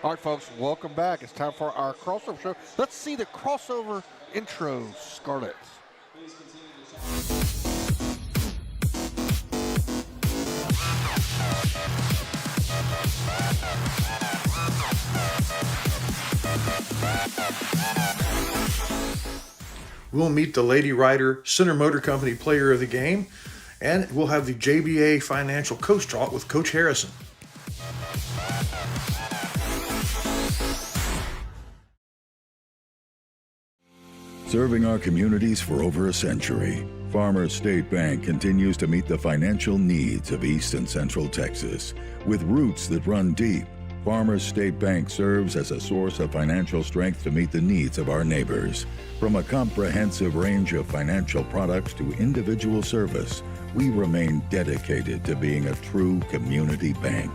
All right, folks, welcome back. It's time for our crossover show. Let's see the crossover intro, Scarlett. We'll meet the Lady Rider Center Motor Company Player of the Game, and we'll have the JBA Financial Coach Talk with Coach Harrison. Serving our communities for over a century, Farmers State Bank continues to meet the financial needs of East and Central Texas. With roots that run deep, Farmers State Bank serves as a source of financial strength to meet the needs of our neighbors. From a comprehensive range of financial products to individual service, we remain dedicated to being a true community bank.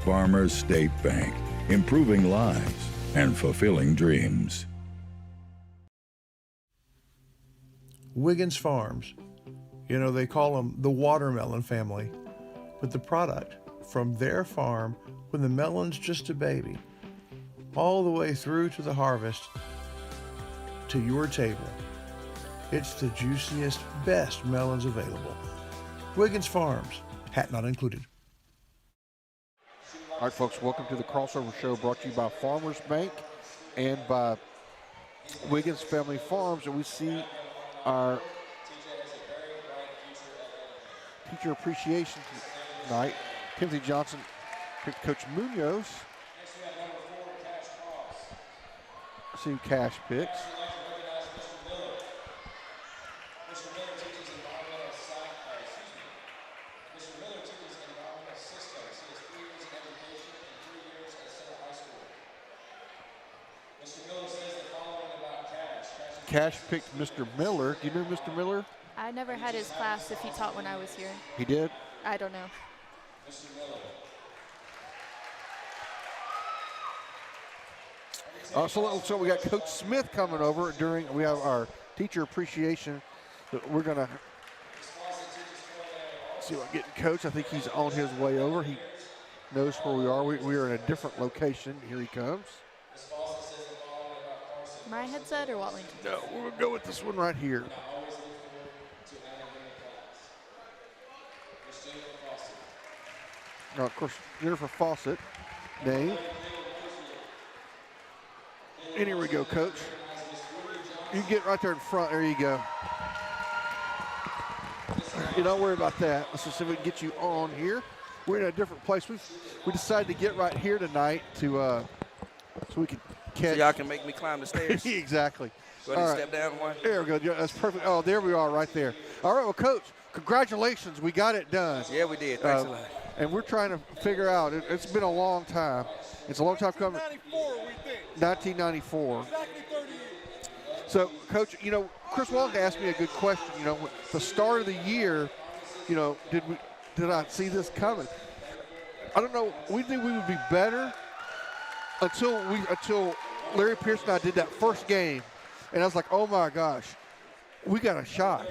Farmers State Bank, improving lives and fulfilling dreams. Wiggins Farms. You know, they call them the watermelon family. But the product from their farm, when the melon's just a baby, all the way through to the harvest, to your table. It's the juiciest, best melons available. Wiggins Farms, hat not included. All right, folks, welcome to the crossover show brought to you by Farmers Bank and by Wiggins Family Farms. And we see our teacher appreciation night. Timothy Johnson picked Coach Munoz. See who Cash picks. Cash picked Mr. Miller. Do you know Mr. Miller? I never had his class if he taught when I was here. He did? I don't know. So we got Coach Smith coming over we have our teacher appreciation that we're going to see what getting Coach. I think he's on his way over. He knows where we are. We are in a different location. Here he comes. My headset or Watlington? No, we'll go with this one right here. Now, of course, Jennifer Fawcett, name. And here we go, Coach. You get right there in front. There you go. You don't worry about that. Let's just see if we can get you on here. We're in a different place. We decided to get right here tonight to so we can catch. So y'all can make me climb the stairs. Exactly. Go ahead and step down one. There we go. Yeah, that's perfect. Oh, there we are right there. All right, well, Coach, congratulations. We got it done. Yeah, we did. Thanks a lot. And we're trying to figure out, it's been a long time. It's a long time coming. 1994, we think. 1994. Exactly 30 years. So, Coach, you know, Chris Walton asked me a good question. You know, the start of the year, you know, did I see this coming? I don't know. We knew we would be better until Larry Pierce and I did that first game, and I was like, oh my gosh, we got a shot.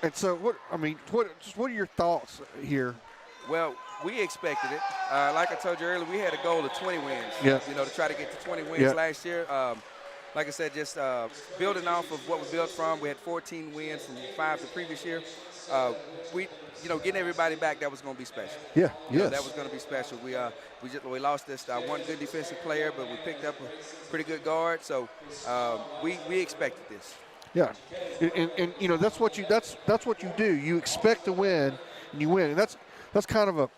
And so, what are your thoughts here? Well, we expected it. Like I told you earlier, we had a goal of 20 wins. Yeah. You know, to try to get to 20 wins last year. Like I said, just building off of what we built from. We had 14 wins from 5 the previous year. Getting everybody back, that was going to be special. Yeah, yes. That was going to be special. We lost this one good defensive player, but we picked up a pretty good guard. So we expected this. Yeah, and you know that's what you do. You expect to win, and you win, and that's kind of a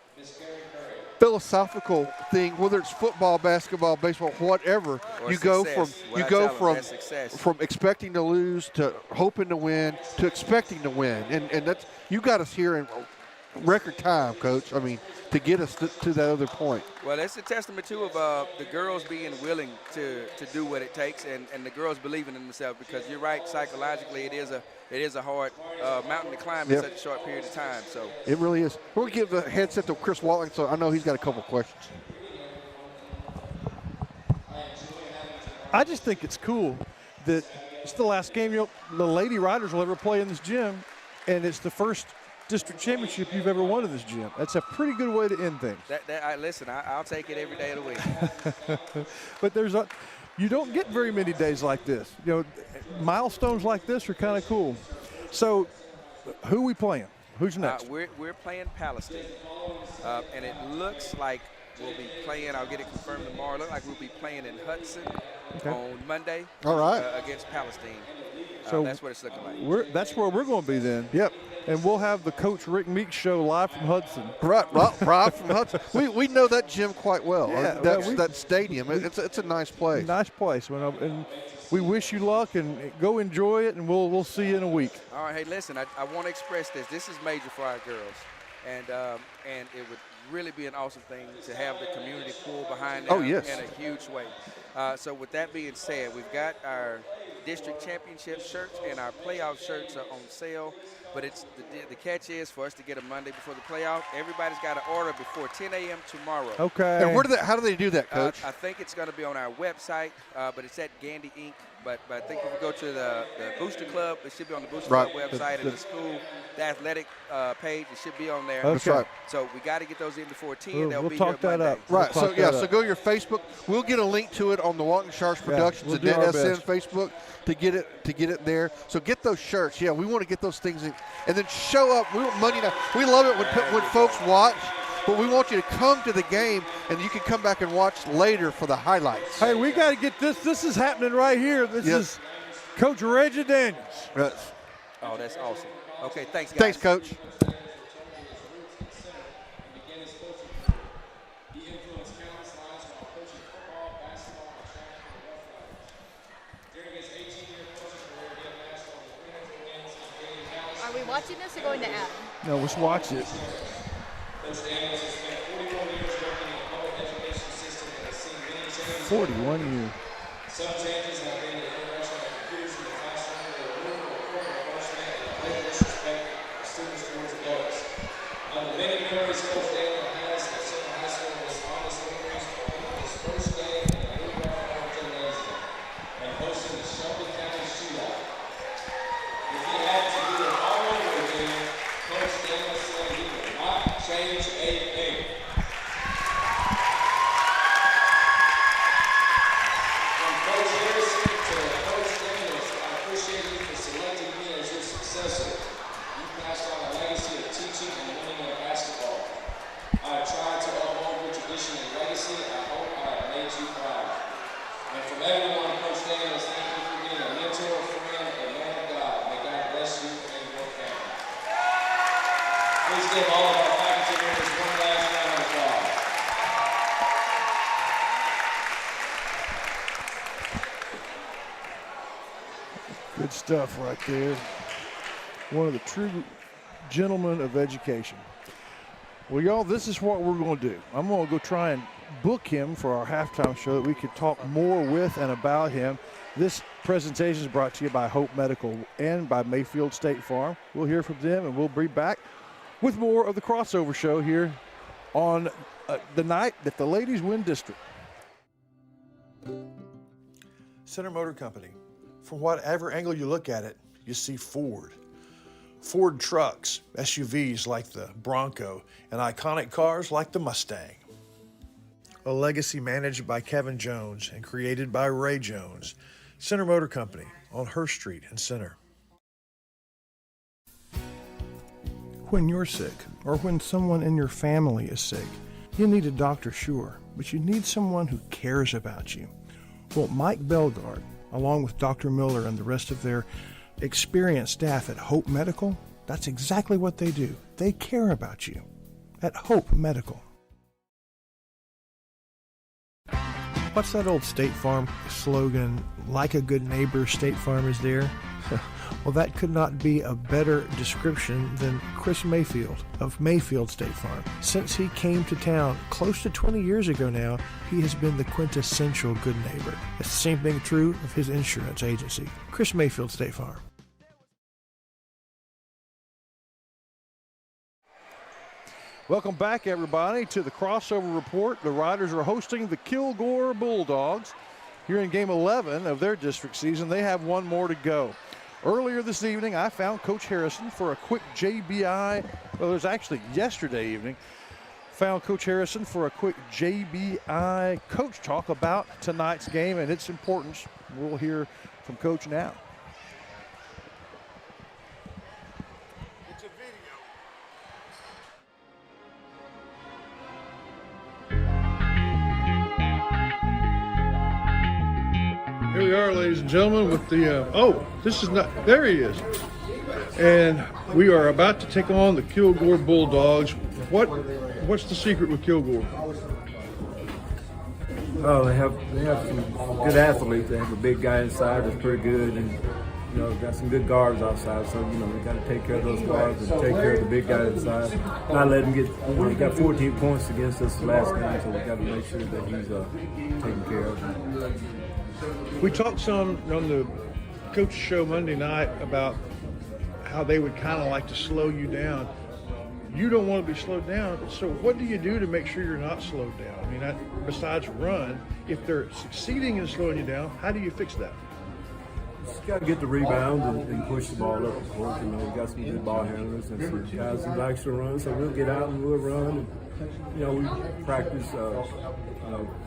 philosophical thing. Whether it's football, basketball, baseball, whatever, Or you success. go from expecting to lose to hoping to win to expecting to win, and that's you got us here in record time, Coach. I mean, to get us to that other point. Well, that's a testament, too, of the girls being willing to do what it takes and the girls believing in themselves, because you're right, psychologically it is a hard mountain to climb in such a short period of time. So it really is. We'll give the headset to Chris Walton, so I know he's got a couple questions. I just think it's cool that it's the last game the Lady Riders will ever play in this gym, and it's the first district championship you've ever won in this gym. That's a pretty good way to end things. Listen, I'll take it every day of the week. But you don't get very many days like this. You know, milestones like this are kind of cool. So, who we playing? Who's next? We're playing Palestine, and it looks like we'll be playing. I'll get it confirmed tomorrow. Look like we'll be playing in Hudson on Monday. All right. Against Palestine. So that's what it's looking like. That's where we're going to be then. Yep. And we'll have the Coach Rick Meeks show live from Hudson. Right from Hudson. We know that gym quite well. Yeah, That stadium. It's a nice place. Nice place. And we wish you luck and go enjoy it, and we'll see you in a week. All right. Hey, listen, I want to express this. This is major for our girls, and it would really be an awesome thing to have the community pull behind them in a huge way. So with that being said, we've got our district championship shirts and our playoff shirts are on sale. But it's the catch is for us to get them Monday before the playoff. Everybody's got to order before 10 a.m. tomorrow. Okay. And how do they do that, Coach? I think it's going to be on our website, but it's at Gandy Inc. But I think if we go to the Booster Club, it should be on the Booster Club website, and the school, the athletic page, it should be on there. Okay. That's right. So we got to get those in before 10. They'll be talk here that Monday. up. Right. We'll So go to your Facebook. We'll get a link to it on the Walton Sharks Productions we'll and do our NetSN best. Facebook to get it there. So get those shirts. Yeah, we want to get those things in, and then show up. We want Monday night. We love it when folks watch. But we want you to come to the game, and you can come back and watch later for the highlights. Hey, we got to get this. This is happening right here. This is Coach Reggie Daniels. Yes. Oh, that's awesome. Okay, thanks, guys. Thanks, Coach. Are we watching this or going to Adam? No, let's watch it. 41 years. Some changes have been the introduction of computers in the classroom that are more important emotionally and great disrespect of students towards adults. The many memories Coach Daniel has of Central High School was honest memories of his first game in the Kilgore gymnasium and hosting the Shelby County Shootout. If he had to do it all over again, Coach Daniel said he would not change a thing. Give all of our faculty members one last round of applause. Good stuff right there. One of the true gentlemen of education. Well, y'all, this is what we're going to do. I'm going to go try and book him for our halftime show that we could talk more with and about him. This presentation is brought to you by Hope Medical and by Mayfield State Farm. We'll hear from them, and we'll be back with more of the crossover show here on the night that the ladies win district. Center Motor Company. From whatever angle you look at it, you see Ford. Ford trucks, SUVs like the Bronco, and iconic cars like the Mustang. A legacy managed by Kevin Jones and created by Ray Jones. Center Motor Company on Hurst Street in Center. When you're sick, or when someone in your family is sick, you need a doctor, sure, but you need someone who cares about you. Well, Mike Belgard, along with Dr. Miller and the rest of their experienced staff at Hope Medical, that's exactly what they do. They care about you at Hope Medical. What's that old State Farm slogan, like a good neighbor, State Farm is there? Well, that could not be a better description than Chris Mayfield of Mayfield State Farm. Since he came to town close to 20 years ago now, he has been the quintessential good neighbor. It's the same thing true of his insurance agency, Chris Mayfield State Farm. Welcome back, everybody, to the crossover report. The Riders are hosting the Kilgore Bulldogs here in Game 11 of their district season. They have one more to go. Earlier this evening, I found Coach Harrison for a quick JBI. Well, it was actually yesterday evening. Found Coach Harrison for a quick JBI coach talk about tonight's game and its importance. We'll hear from Coach now. It's a video. Here we are, ladies and gentlemen, with the, this is not, there he is. And we are about to take on the Kilgore Bulldogs. What's the secret with Kilgore? Oh, they have some good athletes. They have a big guy inside that's pretty good, and got some good guards outside. So we got to take care of those guards and take care of the big guy inside. Not let him get. He got 14 points against us last game, so we got to make sure that he's taken care of. We talked some on the coach's show Monday night about how they would kind of like to slow you down. You don't want to be slowed down, so what do you do to make sure you're not slowed down? I mean, besides run, if they're succeeding in slowing you down, how do you fix that? Just got to get the rebound and push the ball up. Of course, we got some good ball handlers and some guys who likes to run, so we'll get out and we'll run. And, we practice.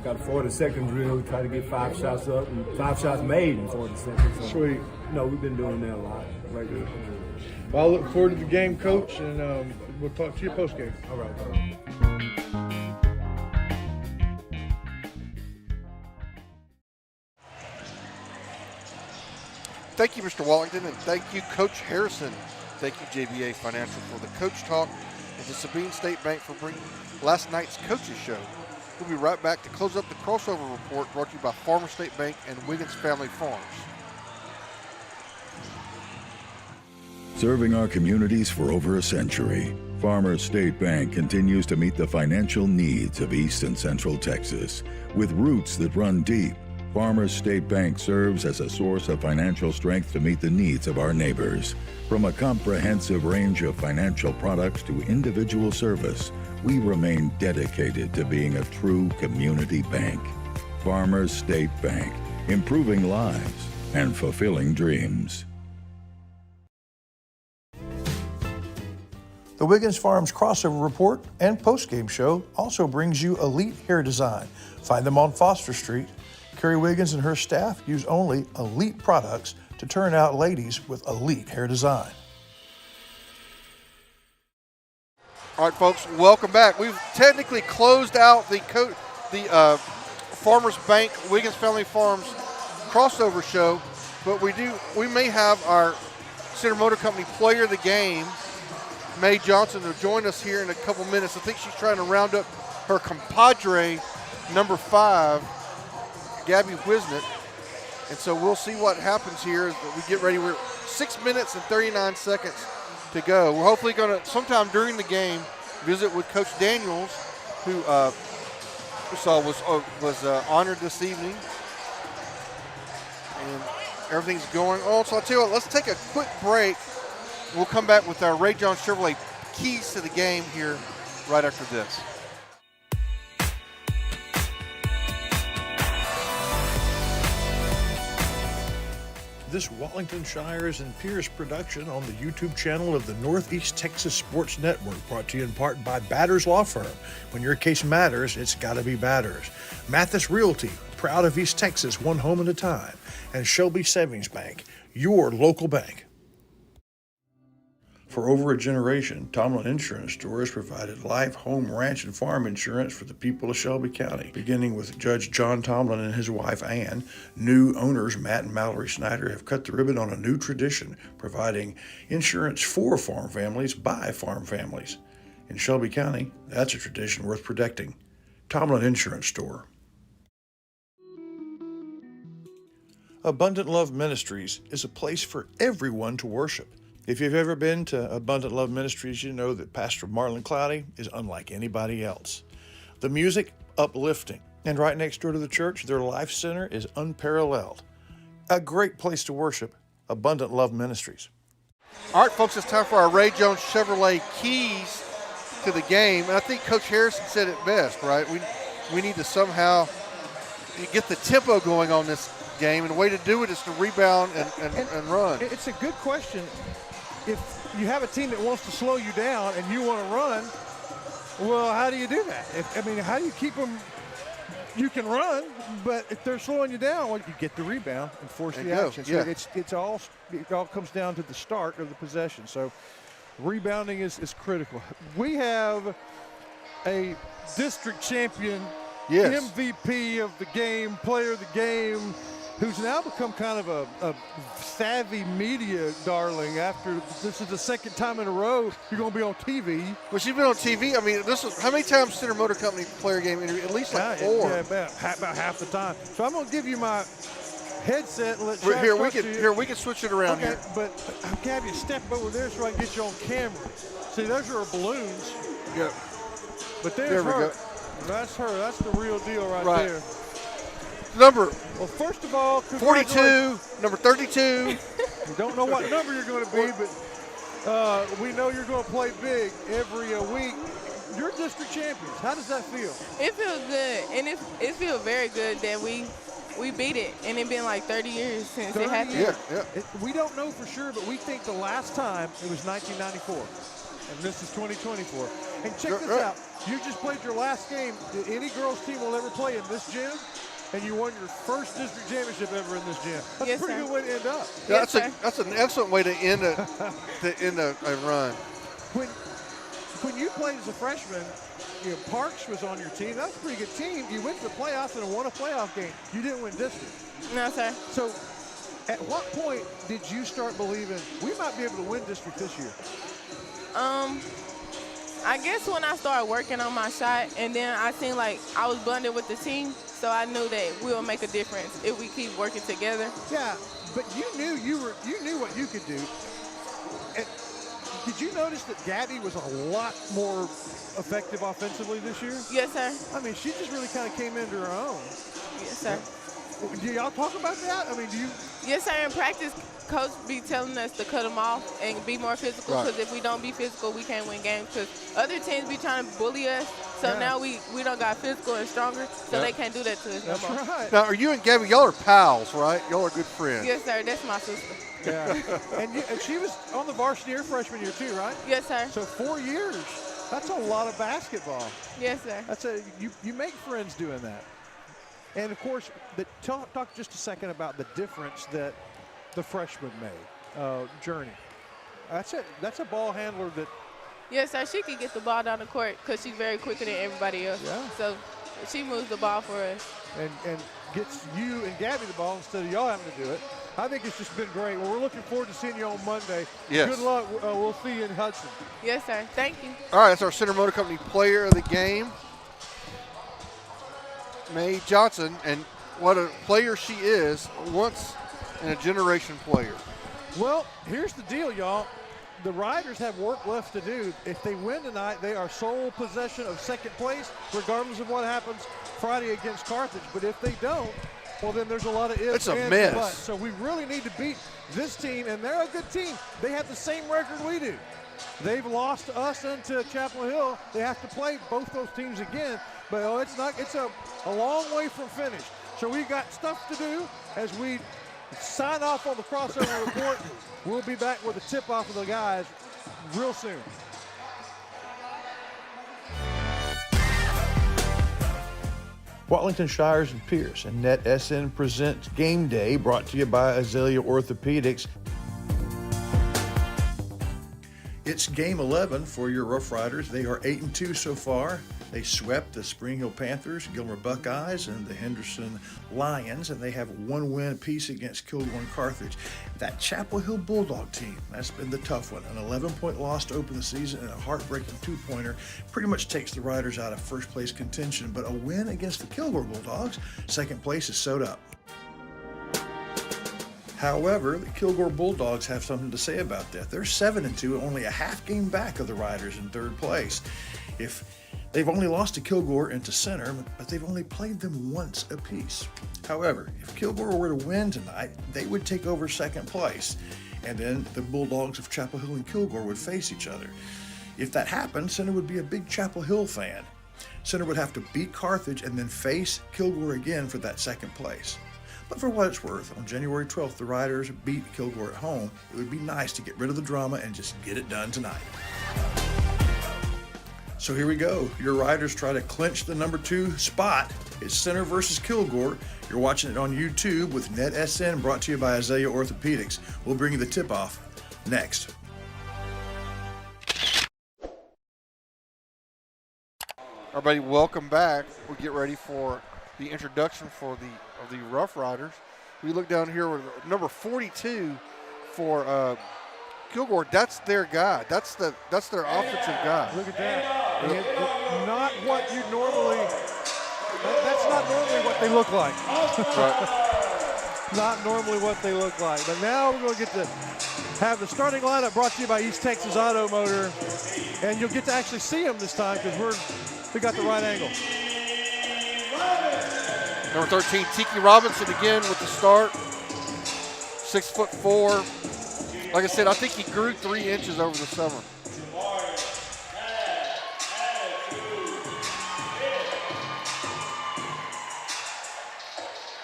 Got a 40-second drill. We try to get 5 shots up and 5 shots made in 40 seconds. So, sweet. We've been doing that a lot. Right there. Well, I look forward to the game, Coach, and we'll talk to you post-game. All right. Thank you, Mr. Wallington, and thank you, Coach Harrison. Thank you, JBA Financial, for the Coach Talk, and to Sabine State Bank for bringing last night's Coaches Show. We'll be right back to close up the crossover report brought to you by Farmer State Bank and Wiggins Family Farms. Serving our communities for over a century, Farmers State Bank continues to meet the financial needs of East and Central Texas. With roots that run deep, Farmers State Bank serves as a source of financial strength to meet the needs of our neighbors. From a comprehensive range of financial products to individual service, we remain dedicated to being a true community bank. Farmers State Bank, improving lives and fulfilling dreams. The Wiggins Farms crossover report and post-game show also brings you Elite Hair Design. Find them on Foster Street. Carrie Wiggins and her staff use only elite products to turn out ladies with elite hair design. All right, folks, welcome back. We've technically closed out the Farmers Bank Wiggins Family Farms crossover show, but we may have our Center Motor Company player of the game, Mae Johnson, to join us here in a couple minutes. I think she's trying to round up her compadre, number 5, Gabby Wisnett. And so we'll see what happens here as we get ready. We're 6 minutes and 39 seconds to go. We're hopefully going to, sometime during the game, visit with Coach Daniels, who we saw was honored this evening. And everything's going on. So I'll tell you what, let's take a quick break. We'll come back with our Ray John Chevrolet keys to the game here right after this. This Wallington Shires and Pierce production on the YouTube channel of the Northeast Texas Sports Network, brought to you in part by Batters Law Firm. When your case matters, it's got to be Batters. Mathis Realty, proud of East Texas, one home at a time. And Shelby Savings Bank, your local bank. For over a generation, Tomlin Insurance Store has provided life, home, ranch, and farm insurance for the people of Shelby County. Beginning with Judge John Tomlin and his wife Ann, new owners Matt and Mallory Snyder have cut the ribbon on a new tradition, providing insurance for farm families by farm families. In Shelby County, that's a tradition worth protecting. Tomlin Insurance Store. Abundant Love Ministries is a place for everyone to worship. If you've ever been to Abundant Love Ministries, you know that Pastor Marlon Cloudy is unlike anybody else. The music, uplifting. And right next door to the church, their life center is unparalleled. A great place to worship, Abundant Love Ministries. All right, folks, it's time for our Ray Jones Chevrolet keys to the game. And I think Coach Harrison said it best, right? We need to somehow get the tempo going on this game, and the way to do it is to rebound and run. It's a good question. If you have a team that wants to slow you down and you want to run, well, how do you do that? How do you keep them? You can run, but if they're slowing you down, well, you get the rebound and force the action. So it all comes down to the start of the possession. So rebounding is critical. We have a district champion, MVP of the game, player of the game, who's now become kind of a savvy media darling after this is the second time in a row you're going to be on TV. Well, she's been on TV. How many times Center Motor Company player game interview? At least like 4. Yeah, about half the time. So I'm going to give you my headset and let we can switch it around here. But I'll have you step over there so I can get you on camera. See, those are balloons. Yep. But there's her. That's her. That's the real deal right there. Well, first of all, 42, number 32. We don't know what number you're going to be, but we know you're going to play big every week. You're district champions. How does that feel? It feels good, and it feels very good that we beat it, and it's been like 30 years since it happened. Yeah. We don't know for sure, but we think the last time it was 1994, and this is 2024. And check this out. You just played your last game that any girls team will ever play in this gym, and you won your first district championship ever in this gym. That's a pretty good way to end up. Yeah, that's an excellent way to end a run. When you played as a freshman, Parks was on your team. That was a pretty good team. You went to the playoffs and won a playoff game. You didn't win district. No, sir. So at what point did you start believing we might be able to win district this year? I guess when I started working on my shot, and then I seen like I was bonded with the team, so I knew that we'll make a difference if we keep working together. Yeah, but you knew what you could do. And did you notice that Gabby was a lot more effective offensively this year? Yes, sir. She just really kind of came into her own. Yes, sir. Do y'all talk about that? Do you? Yes, sir. In practice, coach be telling us to cut them off and be more physical, because if we don't be physical, we can't win games, because other teams be trying to bully us. So now we don't got physical and stronger, so they can't do that to us no more. That's right. Now, are you and Gabby, y'all are pals, right? Y'all are good friends. Yes, sir. That's my sister. Yeah. and she was on the varsity her freshman year too, right? Yes, sir. So 4 years. That's a lot of basketball. Yes, sir. You make friends doing that. And of course, talk just a second about the difference that the freshman made, Journey. That's a ball handler that. Yes, sir. She can get the ball down the court because she's very quicker than everybody else. Yeah. So she moves the ball for us. And gets you and Gabby the ball instead of y'all having to do it. I think it's just been great. Well, we're looking forward to seeing you on Monday. Yes. Good luck. We'll see you in Hudson. Yes, sir. Thank you. All right, that's our Center Motor Company player of the game, Mae Johnson, and what a player she is, once in a generation player. Well, here's the deal, y'all. The Riders have work left to do. If they win tonight, they are sole possession of second place, regardless of what happens Friday against Carthage. But if they don't, well, then there's a lot of ifs. It's a and mess. buts. So we really need to beat this team, and they're a good team. They have the same record we do. They've lost to us and to Chapel Hill. They have to play both those teams again. But it's a long way from finish. So we got stuff to do as we sign off on the crossover report. We'll be back with a tip-off of the guys real soon. Watlington Shires and Pierce and NetSN presents Game Day, brought to you by Azalea Orthopedics. It's game 11 for your Rough Riders. They are 8-2 so far. They swept the Spring Hill Panthers, Gilmer Buckeyes, and the Henderson Lions, and they have one win apiece against Kilgore and Carthage. That Chapel Hill Bulldog team, that's been the tough one. An 11-point loss to open the season and a heartbreaking two-pointer pretty much takes the Riders out of first-place contention, but a win against the Kilgore Bulldogs, second place is sewed up. However, the Kilgore Bulldogs have something to say about that. They're 7-2, only a half game back of the Riders in third place. They've only lost to Kilgore and to Center, but they've only played them once apiece. However, if Kilgore were to win tonight, they would take over second place, and then the Bulldogs of Chapel Hill and Kilgore would face each other. If that happened, Center would be a big Chapel Hill fan. Center would have to beat Carthage and then face Kilgore again for that second place. But for what it's worth, on January 12th, the Riders beat Kilgore at home. It would be nice to get rid of the drama and just get it done tonight. So here we go. Your Riders try to clinch the number 2 spot. It's Center versus Kilgore. You're watching it on YouTube with NetSN, brought to you by Azalea Orthopedics. We'll bring you the tip-off next. Everybody, welcome back. We'll get ready for the introduction for the Rough Riders. We look down here with number 42 for Kilgore. That's their guy. That's their offensive guy. Look at that. And not what you normally. That's not normally what they look like. Right. Not normally what they look like. But now we're going to get to have the starting lineup brought to you by East Texas Auto Motor, and you'll get to actually see them this time because we got the right angle. Number 13, Tiki Robinson again with the start. 6'4". Like I said, I think he grew 3 inches over the summer.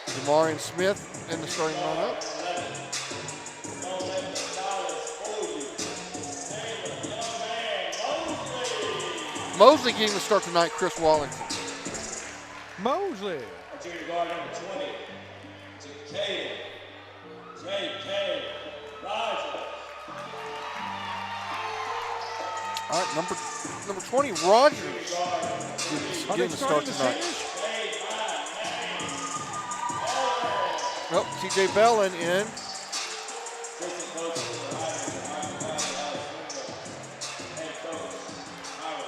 Jamarian Smith in the starting lineup. Mosley getting the start tonight, Chris Wallington. Mosley. Junior guard number 20, J.K. Rogers. All right, number 20, Rogers, getting the start tonight. Oh, T.J. Bellin in.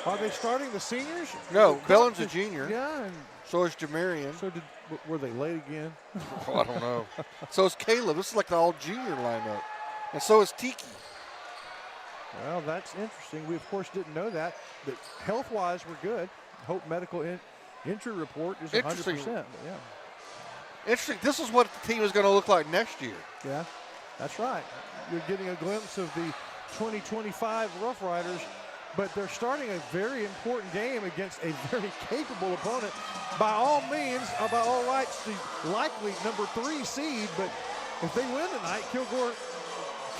Are they starting the seniors? No, Bellin's a junior. Yeah, and so is Jamarian. so were they late again? Oh, I don't know. So is Caleb. This is like the all-junior lineup. And so is Tiki. Well, that's interesting. We, of course, didn't know that. But health-wise, we're good. Hope medical injury report is 100%. Yeah. Interesting. This is what the team is going to look like next year. Yeah, that's right. You're getting a glimpse of the 2025 Rough Riders, but they're starting a very important game against a very capable opponent. By all means, by all rights, the likely number 3 seed, but if they win tonight, Kilgore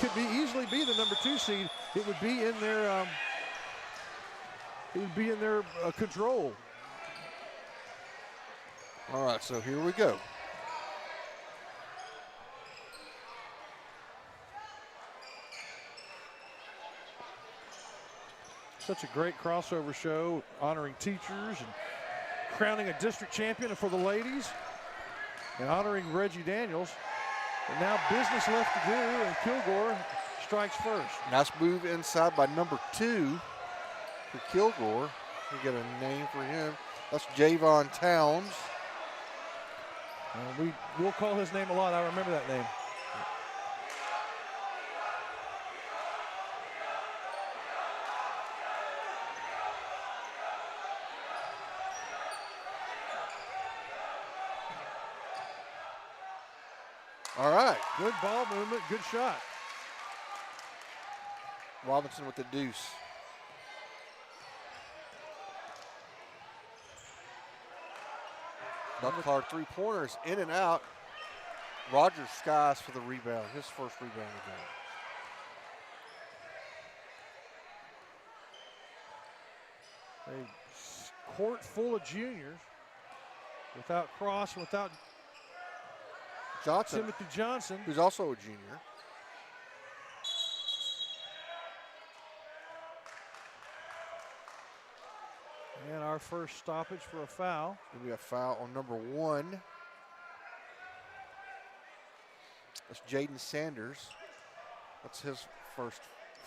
could easily be the number 2 seed. It would be in their control. All right, so here we go. Such a great crossover show honoring teachers and crowning a district champion for the ladies and honoring Reggie Daniels. And now business left to do, and Kilgore strikes first. Nice move inside by number 2 for Kilgore. We got a name for him. That's Javon Towns. We'll call his name a lot. I remember that name. All right. Good ball movement, good shot. Robinson with the deuce. Knuckle hard 3-pointers in and out. Rogers skies for the rebound, his first rebound of the game. A court full of juniors without Cross, without Johnson, Timothy Johnson, who's also a junior. And our first stoppage for a foul. Going to be a foul on number 1. That's Jaden Sanders. That's his first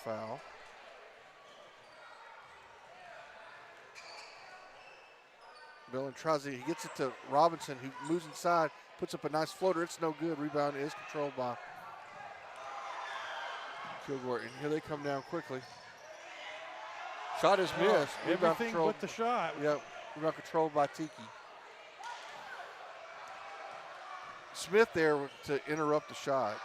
foul. Bellin tries it. He gets it to Robinson, who moves inside, puts up a nice floater. It's no good. Rebound is controlled by Kilgore. And here they come down quickly. Shot is missed. Rebound Everything controlled. but the shot. Yep. Rebound controlled by Tiki. Smith there to interrupt the shot.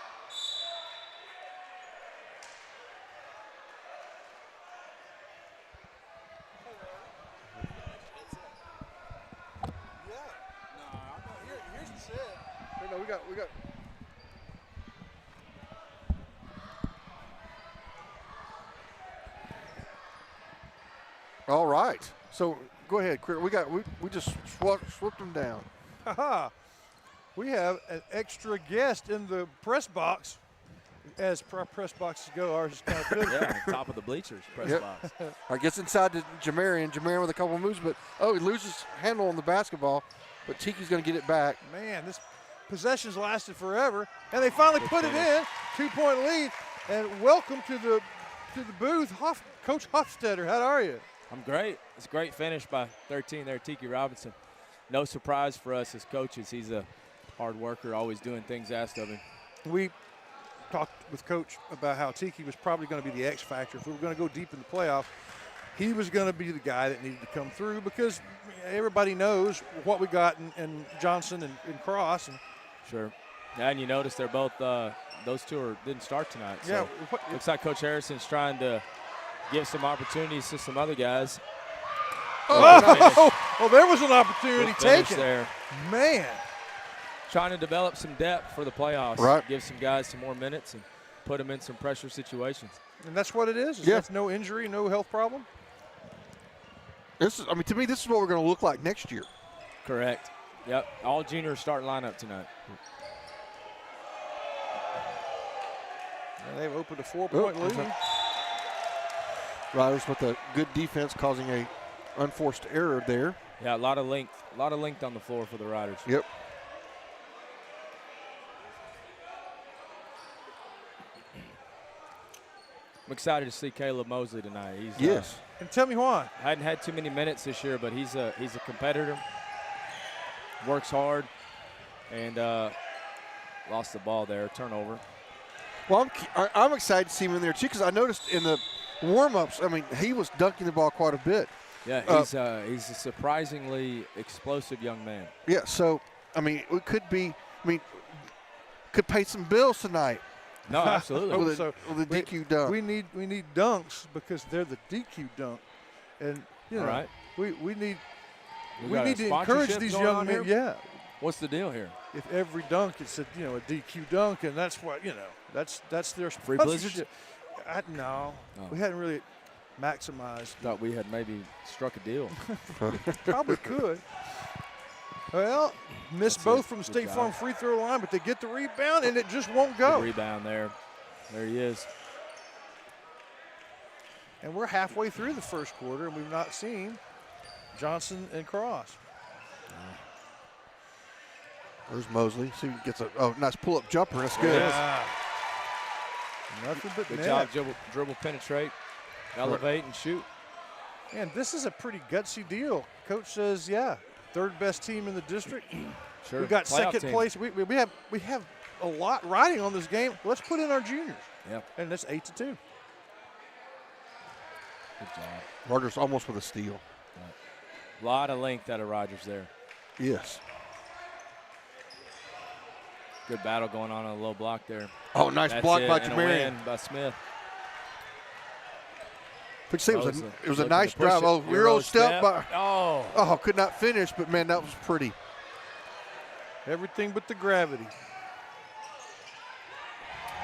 No, we got. All right. So go ahead, Chris. We just swooped them down. Ha-ha. We have an extra guest in the press box. As press boxes go, ours is kind of good. Yeah, on top of the bleachers, press box. All right, gets inside to Jamarian. Jamarian with a couple of moves, but he loses handle on the basketball. But Tiki's going to get it back. Man, this possession's lasted forever, and they finally put it in. 2-point lead, and welcome to the booth, Coach Hofstetter. How are you? I'm great. It's a great finish by 13 there, Tiki Robinson. No surprise for us as coaches. He's a hard worker, always doing things asked of him. We talked with Coach about how Tiki was probably going to be the X factor. If we were going to go deep in the playoff, he was going to be the guy that needed to come through because everybody knows what we got in Johnson and Cross. And sure. Yeah, and you notice they're both those two didn't start tonight. So looks like Coach Harrison's trying to give some opportunities to some other guys. Oh, there was an opportunity taken. There. Man. Trying to develop some depth for the playoffs. Right. Give some guys some more minutes and put them in some pressure situations. And that's what it is? That's no injury, no health problem? To me, this is what we're going to look like next year. Correct. Yep. All juniors starting lineup tonight. And they've opened a 4-point lead. Riders with a good defense causing a unforced error there. Yeah, a lot of length on the floor for the Riders. Yep. I'm excited to see Caleb Mosley tonight. Yes. And tell me why. Hadn't had too many minutes this year, but he's a competitor. Works hard, and lost the ball there. Turnover. Well, I'm excited to see him in there too because I noticed in the warm-ups, he was dunking the ball quite a bit. Yeah, he's a surprisingly explosive young man. Yeah, so it could pay some bills tonight. No, absolutely. with a DQ dunk. We need dunks because they're the DQ dunk, and right. we need to encourage sponsorship these going young on men. here? Yeah. What's the deal here? If every dunk it's a DQ dunk, and that's what that's their Free blizzards. sponsorship. No, we hadn't really maximized. Thought we had maybe struck a deal. Probably could. Well, missed both from State Farm free throw line, but they get the rebound, and it just won't go. Good rebound there. There he is. And we're halfway through the first quarter, and we've not seen Johnson and Cross. There's Mosley. See, he gets a nice pull-up jumper. That's good. Yeah. Nothing but Good net. job, dribble, penetrate, elevate, and shoot. And this is a pretty gutsy deal. Coach says, third best team in the district. Sure. We got Playoff second team. place. We have a lot riding on this game. Let's put in our juniors. Yeah. And that's 8-2. Good job. Rogers almost with a steal. Right. A lot of length out of Rogers there. Yes. Good battle going on a low block there. Oh, nice block by and a Jamarian. win by Smith. But say it was a nice to push drive. it. Oh, Euro step by. Oh, Could not finish, but man, that was pretty. Everything but the gravity.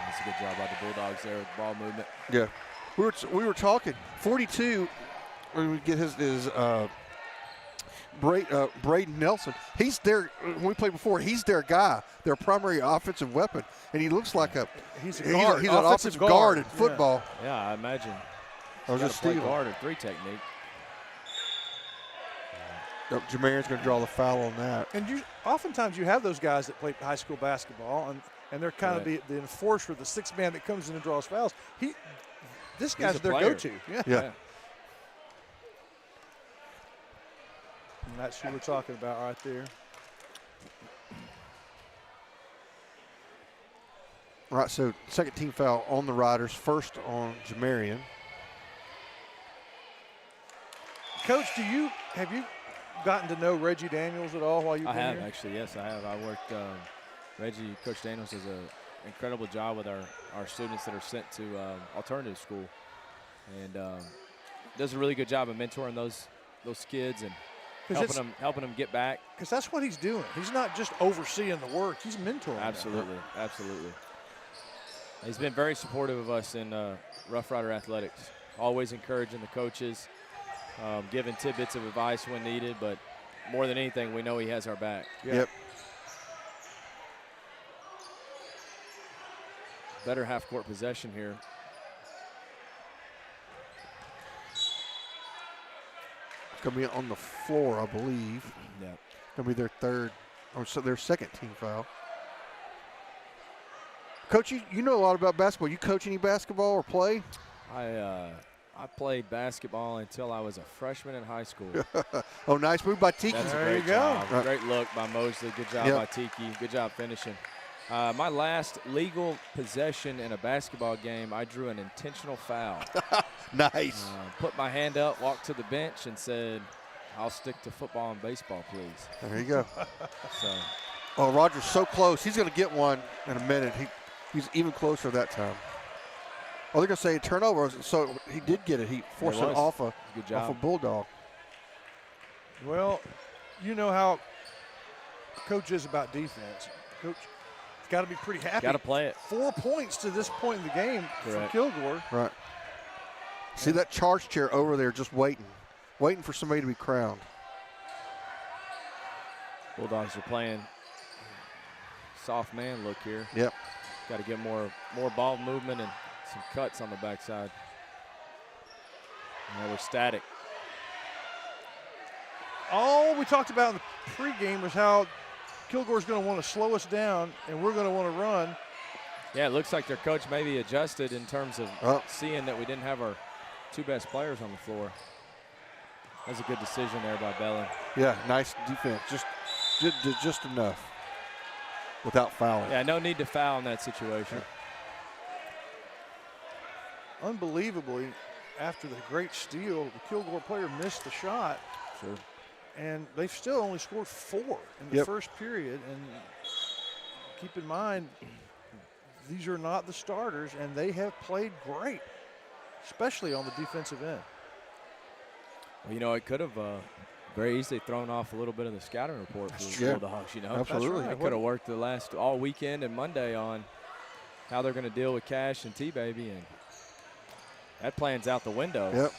That's a good job by the Bulldogs there with ball movement. Yeah, we were talking 42. When we get his Braden Nelson, he's their when we played before. He's their guy, their primary offensive weapon, and he looks like he's an offensive guard in football. Yeah, I imagine. I was just stealing. Guard and 3 technique. Jamarian's going to draw the foul on that. And oftentimes you have those guys that play high school basketball, and they're kind of the enforcer, the sixth man that comes in and draws fouls. This guy's their go-to. Yeah. And that's who we're talking about right there. Right, so second team foul on the Riders, first on Jamarian. Coach, have you gotten to know Reggie Daniels at all while you've been here? I have, actually, yes, I have. I worked, Reggie, Coach Daniels does an incredible job with our students that are sent to alternative school. And does a really good job of mentoring those kids and helping him get back. Because that's what he's doing. He's not just overseeing the work. He's mentoring. Absolutely. He's been very supportive of us in Rough Rider Athletics, always encouraging the coaches, giving tidbits of advice when needed, but more than anything, we know he has our back. Yep. Better half-court possession here. It's going to be on the floor, I believe. Yeah. Going to be their second team foul. Coach, you know a lot about basketball. You coach any basketball or play? I played basketball until I was a freshman in high school. Oh, nice move by Tiki. That's there a great you go. job. Right. Great look by Mosley. Good job by Tiki. Good job finishing. My last legal possession in a basketball game, I drew an intentional foul. Nice. Put my hand up, walked to the bench, and said, "I'll stick to football and baseball, please." There you go. So, Oh, Roger's so close. He's going to get one in a minute. He's even closer that time. Oh, they're going to say turnover. So he did get it. He forced it off a Bulldog. Well, you know how Coach is about defense. Coach has got to be pretty happy. got to play it. 4 points to this point in the game from Kilgore. Right. See that charge chair over there just waiting for somebody to be crowned. Bulldogs are playing soft man look here. Yep. Got to get more ball movement and some cuts on the backside. And we're static. All we talked about in the pregame was how Kilgore's going to want to slow us down, and we're going to want to run. Yeah, it looks like their coach maybe adjusted in terms of seeing that we didn't have our two best players on the floor. That was a good decision there by Bellin. Yeah, nice defense. Just enough without fouling. Yeah, no need to foul in that situation. Unbelievably, after the great steal, the Kilgore player missed the shot. Sure. And they've still only scored 4 in the first period. And keep in mind, these are not the starters, and they have played great, especially on the defensive end. Well, you know, it could have very easily thrown off a little bit of the scouting report for the Bulldogs, you know. Absolutely. It could have worked all weekend and Monday on how they're going to deal with Cash and T-Baby, and that plan's out the window. Yep.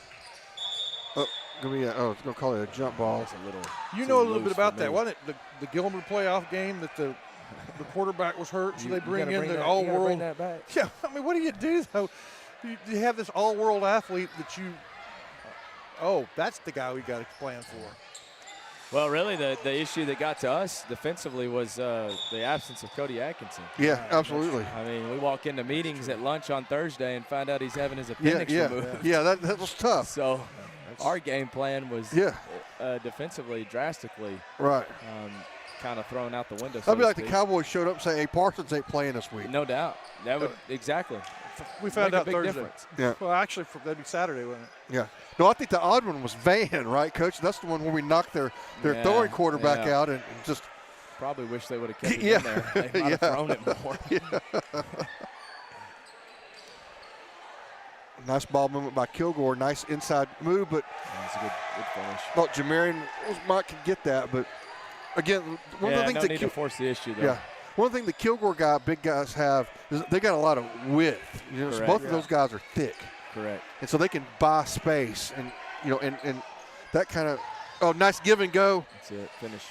Oh, it's going to call it a jump ball. That's a little You know a little bit about that, wasn't it? The Gilmer playoff game that the quarterback was hurt, so they bring in the all-world. Bring that back. Yeah, I mean, what do you do, though? You have this all-world athlete that you – oh, that's the guy we got to plan for. Well, really, the issue that got to us defensively was the absence of Cody Atkinson. Yeah, absolutely. I mean, we walk into meetings at lunch on Thursday and find out he's having his appendix removed. Yeah, that was tough. So our game plan was defensively drastically kind of thrown out the window. That'd be like the Cowboys showed up and say, "Hey, Parsons ain't playing this week." No doubt. That would exactly. We found out Thursday. Difference. Yeah. Well, actually, that'd be Saturday, wouldn't it? Yeah. No, I think the odd one was Van, right, Coach? That's the one where we knocked their throwing quarterback out and just. Probably wish they would have kept it in there. They might have thrown it more. Nice ball movement by Kilgore. Nice inside move, but that's a good finish. Thought Jamarian might could get that, but again, one of the things no need to force the issue though. Yeah. One thing the Kilgore big guys have is they got a lot of width. You know, so both of those guys are thick. Correct. And so they can buy space, and and that kind of nice give and go. That's it. Finish.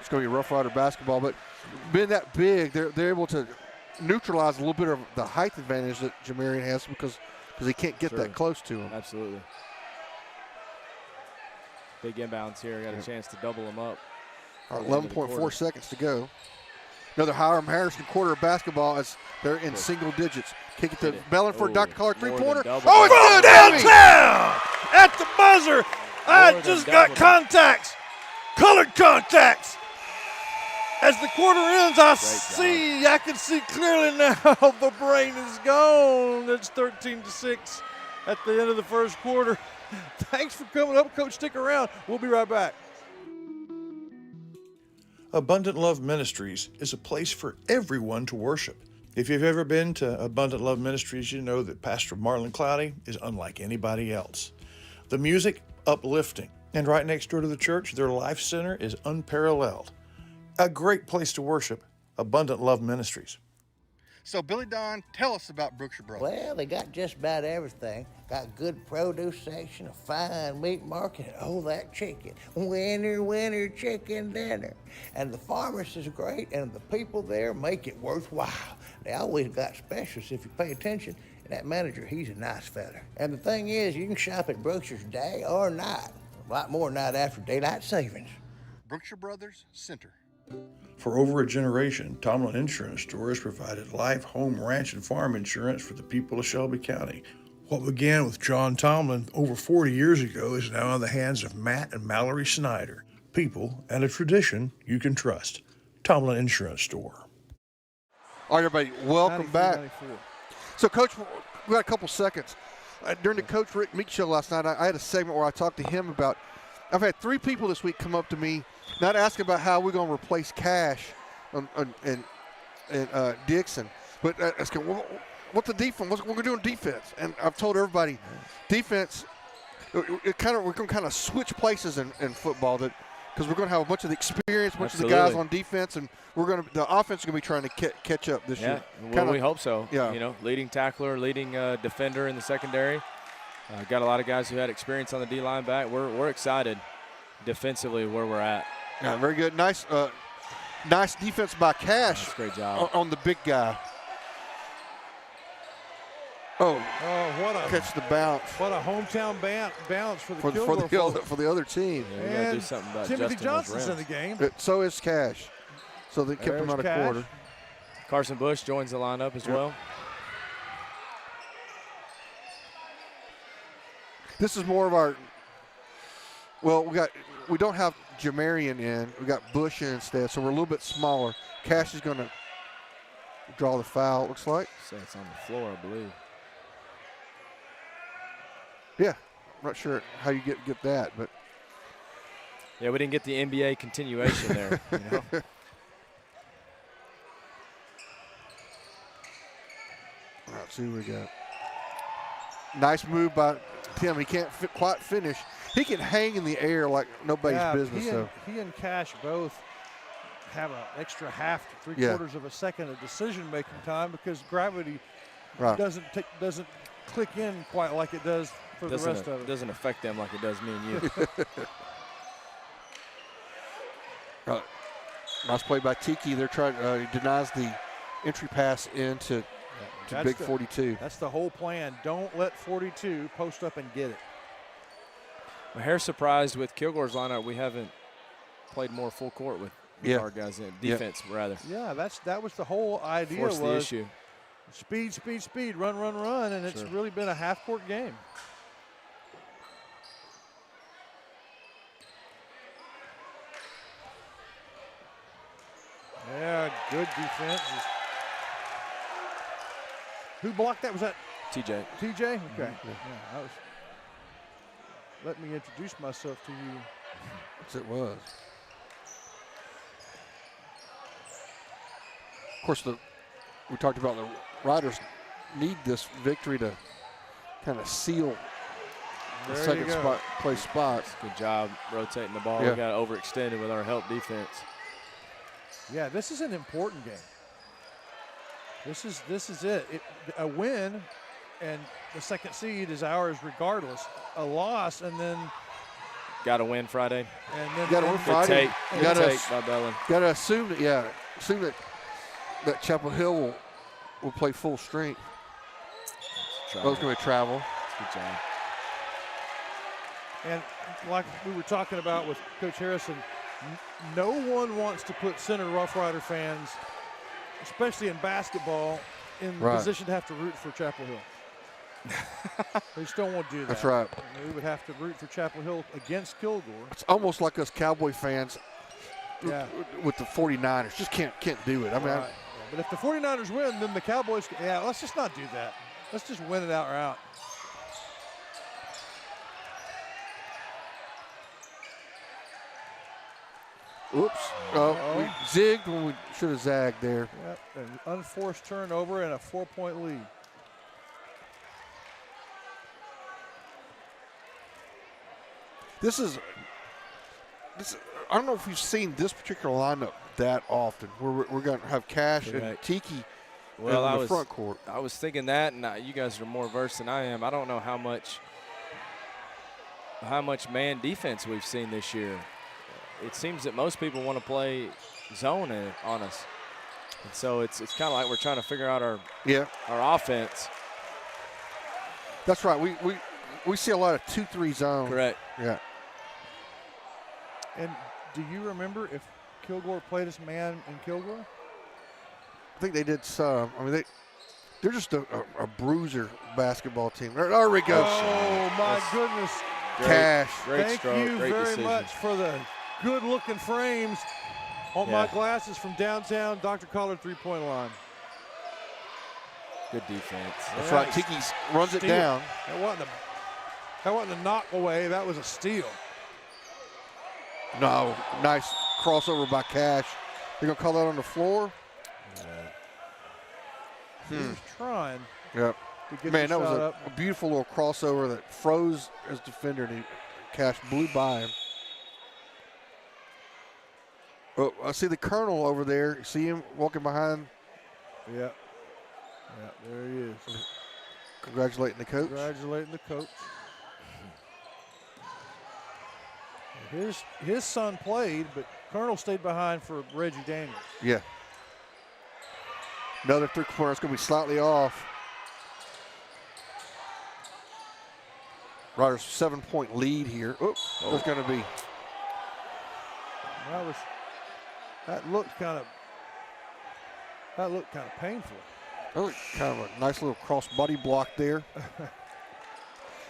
It's going to be Rough Rider basketball, but being that big, they're able to neutralize a little bit of the height advantage that Jamarian has because he can't get that close to him. Absolutely. Big inbounds here. Got a chance to double them up. 11.4 seconds to go. Another Hiram Harrison quarter of basketball as they're in single digits. Kick it to Bellin for Dr. Collar three-pointer. Oh, it's good, downtown at the buzzer. I just got contacts, colored contacts. As the quarter ends, I can see clearly now the brain is gone. It's 13-6 at the end of the first quarter. Thanks for coming up, Coach. Stick around. We'll be right back. Abundant Love Ministries is a place for everyone to worship. If you've ever been to Abundant Love Ministries, you know that Pastor Marlon Cloudy is unlike anybody else. The music uplifting. And right next door to the church, their life center is unparalleled. A great place to worship, Abundant Love Ministries. So, Billy Don, tell us about Brookshire Brothers. Well, they got just about everything. Got good produce section, a fine meat market, and oh, that chicken. Winner, chicken dinner. And the pharmacist is great, and the people there make it worthwhile. They always got specials if you pay attention. And that manager, he's a nice fella. And the thing is, you can shop at Brookshire's day or night. A lot more night after daylight savings. Brookshire Brothers Center. For over a generation, Tomlin Insurance Store has provided life, home, ranch, and farm insurance for the people of Shelby County. What began with John Tomlin over 40 years ago is now in the hands of Matt and Mallory Snyder. People and a tradition you can trust. Tomlin Insurance Store. All right, everybody, welcome back. 94. So, Coach, we got a couple seconds. During the Coach Rick Meek show last night, I had a segment where I talked to him about, I've had 3 people this week come up to me, not asking about how we're going to replace Cash and Dixon, but asking, what's the defense? What we're doing defense? And I've told everybody, defense, we're going to kind of switch places in football, that because we're going to have a bunch of the experience, a bunch of the guys on defense, and the offense is going to be trying to catch up this year. Well, we hope so. Yeah. You know, leading tackler, leading defender in the secondary. Got a lot of guys who had experience on the D-line back. We're excited defensively where we're at. Yeah, very good. Nice defense by Cash. That's a great job. On the big guy. Oh, what a catch the bounce. What a hometown bounce for the for the other team. Yeah, we got to do something about Timothy Justin Johnson's in the game. So is Cash. So they kept him out of quarter. Carson Bush joins the lineup as well. This is more of our. Well, we don't have Jamarian in. We got Bush in instead, so we're a little bit smaller. Cash is going to draw the foul. It looks like. So it's on the floor, I believe. Yeah, I'm not sure how you get that, but yeah, we didn't get the NBA continuation there. You know? Let's see what we got. Nice move by Tim. He can't quite finish. He can hang in the air like nobody's business. He and Cash both have an extra half to 3/4 of a second of decision-making time because gravity doesn't click in quite like it does for the rest of it. Doesn't affect them like it does me and you. Nice play by Tiki. They're trying. He denies the entry pass into Big 42. That's the whole plan. Don't let 42 post up and get it. My hair's surprised with Kilgore's lineup. We haven't played more full court with our guys in defense, rather. Yeah, that was the whole idea. Force the issue. Speed, run, and it's really been a half-court game. Yeah, good defense. Who blocked that? Was that TJ? TJ? Okay. Yeah, let me introduce myself to you. Yes, it was. Of course, we talked about the Riders need this victory to kind of seal the second place spot. Good job rotating the ball. Yeah. We got overextended with our help defense. Yeah, this is an important game. This is it. A win, and the second seed is ours regardless. A loss, and then got to win Friday. And then got to win Friday. Good take by Bellin. Got to assume that Chapel Hill will play full strength. Both going to travel. Good job. And like we were talking about with Coach Harrison, no one wants to put Center Rough Rider fans, especially in basketball, in the position to have to root for Chapel Hill. They just don't want to do that. That's right. We would have to root for Chapel Hill against Kilgore. It's almost like us Cowboy fans with the 49ers. Just can't do it. I mean, but if the 49ers win, then the Cowboys, let's just not do that. Let's just win it outright. Oops. We zigged when we should have zagged there. Yep, an unforced turnover and a 4-point lead. I don't know if we've seen this particular lineup that often. We're going to have Cash and Tiki in the front court. I was thinking that, and you guys are more versed than I am. I don't know how much man defense we've seen this year. It seems that most people want to play zone on us. And so it's kind of like we're trying to figure out our offense. That's right. We see a lot of 2-3 zone. Correct. Yeah. And do you remember if Kilgore played us man in Kilgore? I think they did some. I mean, they're just a bruiser basketball team. There we go. Oh, my goodness. Cash. Thank you very much for the good-looking frames on my glasses from downtown Dr. Collard three-point line. Good defense. That's right. Tiki runs it down. That wasn't a knock away. That was a steal. No, nice crossover by Cash. They're going to call that on the floor? He was trying to get Man, the that was shot a beautiful little crossover that froze his defender, and Cash blew by him. Oh, I see the Colonel over there. You see him walking behind? Yeah, there he is. Congratulating the coach. Congratulating the coach. His son played, but Colonel stayed behind for Reggie Daniels. Yeah. Another three-pointer. It's going to be slightly off. Riders 7-point lead here. There's going to be. That looked kind of painful. That looked kind of a nice little cross body block there.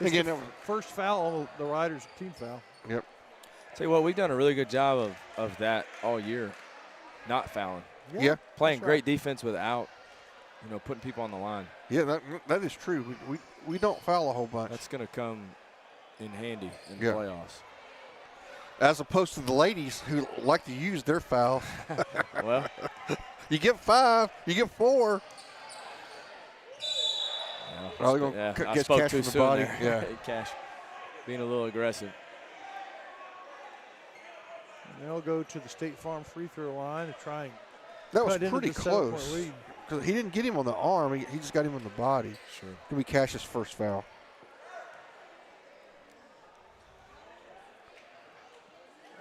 Again, that was first foul on the Riders team foul. Yep. Tell you what, we've done a really good job of that all year, not fouling. Yeah. Playing great defense without, putting people on the line. Yeah, that is true. We don't foul a whole bunch. That's going to come in handy in the playoffs. As opposed to the ladies who like to use their fouls. Well. You get 5, you get 4. I get spoke Cash too in the soon body. there. Yeah. Cash being a little aggressive. And they'll go to the State Farm free throw line to try and that was cut into pretty the close. 7-point lead. Because he didn't get him on the arm, he just got him on the body. Sure. It's going to be Cash's first foul.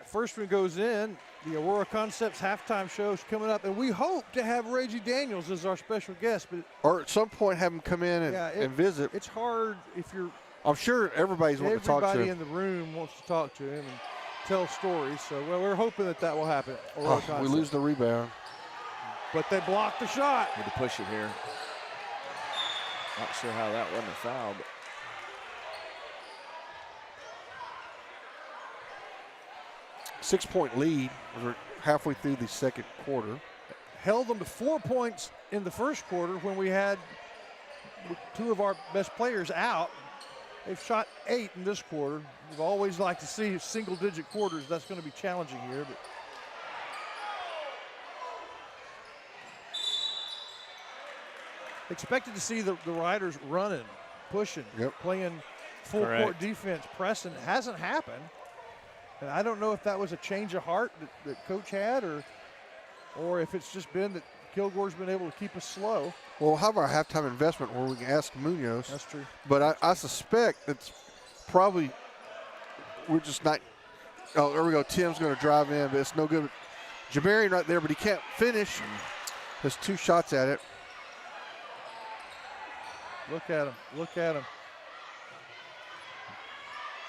First one goes in. The Aurora Concepts halftime show is coming up, and we hope to have Reggie Daniels as our special guest. Or at some point have him come in and visit. It's hard if you're. I'm sure everybody's wanting to talk to him. Everybody in the room wants to talk to him and tell stories. So, we're hoping that will happen. We lose the rebound. But they blocked the shot. Need to push it here. Not sure how that wasn't a foul, but. Six-point lead. We're halfway through the second quarter. Held them to 4 points in the first quarter when we had 2 of our best players out. They've shot 8 in this quarter. We've always liked to see single-digit quarters. That's going to be challenging here. But expected to see the Riders running, pushing, playing full-court defense, pressing. It hasn't happened. And I don't know if that was a change of heart that Coach had or if it's just been that Kilgore's been able to keep us slow. Well, we'll have our halftime investment where we can ask Munoz. That's true. But I suspect it's probably we're just not – oh, there we go. Tim's going to drive in, but it's no good. Jamarian right there, but he can't finish. There's 2 shots at it. Look at him. Look at him.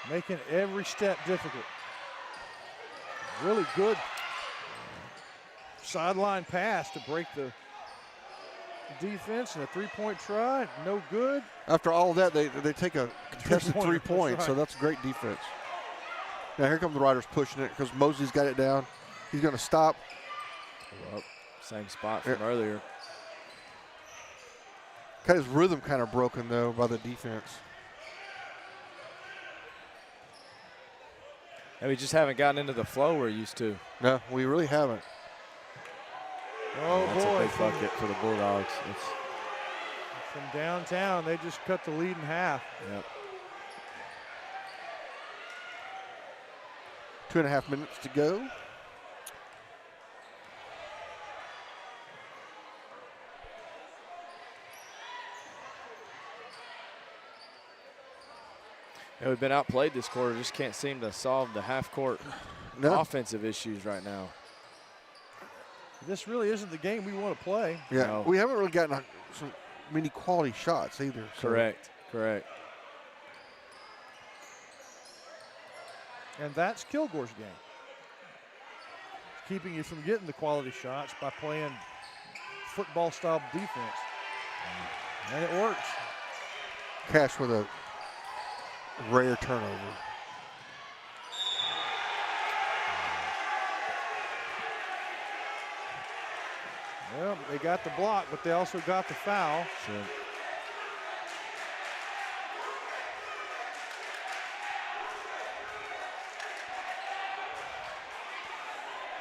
Making every step difficult. Really good sideline pass to break the defense and a 3-point try. No good. After all of that, they take a contested 3 points, right. So that's great defense. Now here come the Riders pushing it because Mosley's got it down. He's going to stop. Well, same spot from earlier. Got his rhythm kind of broken, though, by the defense. And we just haven't gotten into the flow we're used to. No, we really haven't. Oh, that's boy. A big bucket for the Bulldogs. From downtown, they just cut the lead in half. Yep. 2.5 minutes to go. Yeah, we've been outplayed this quarter. Just can't seem to solve the half-court offensive issues right now. This really isn't the game we want to play. Yeah, No. we haven't really gotten many quality shots either. So. Correct. And that's Kilgore's game. Keeping you from getting the quality shots by playing football-style defense. And it works. Cash with a rare turnover. Well, they got the block, but they also got the foul. Sure.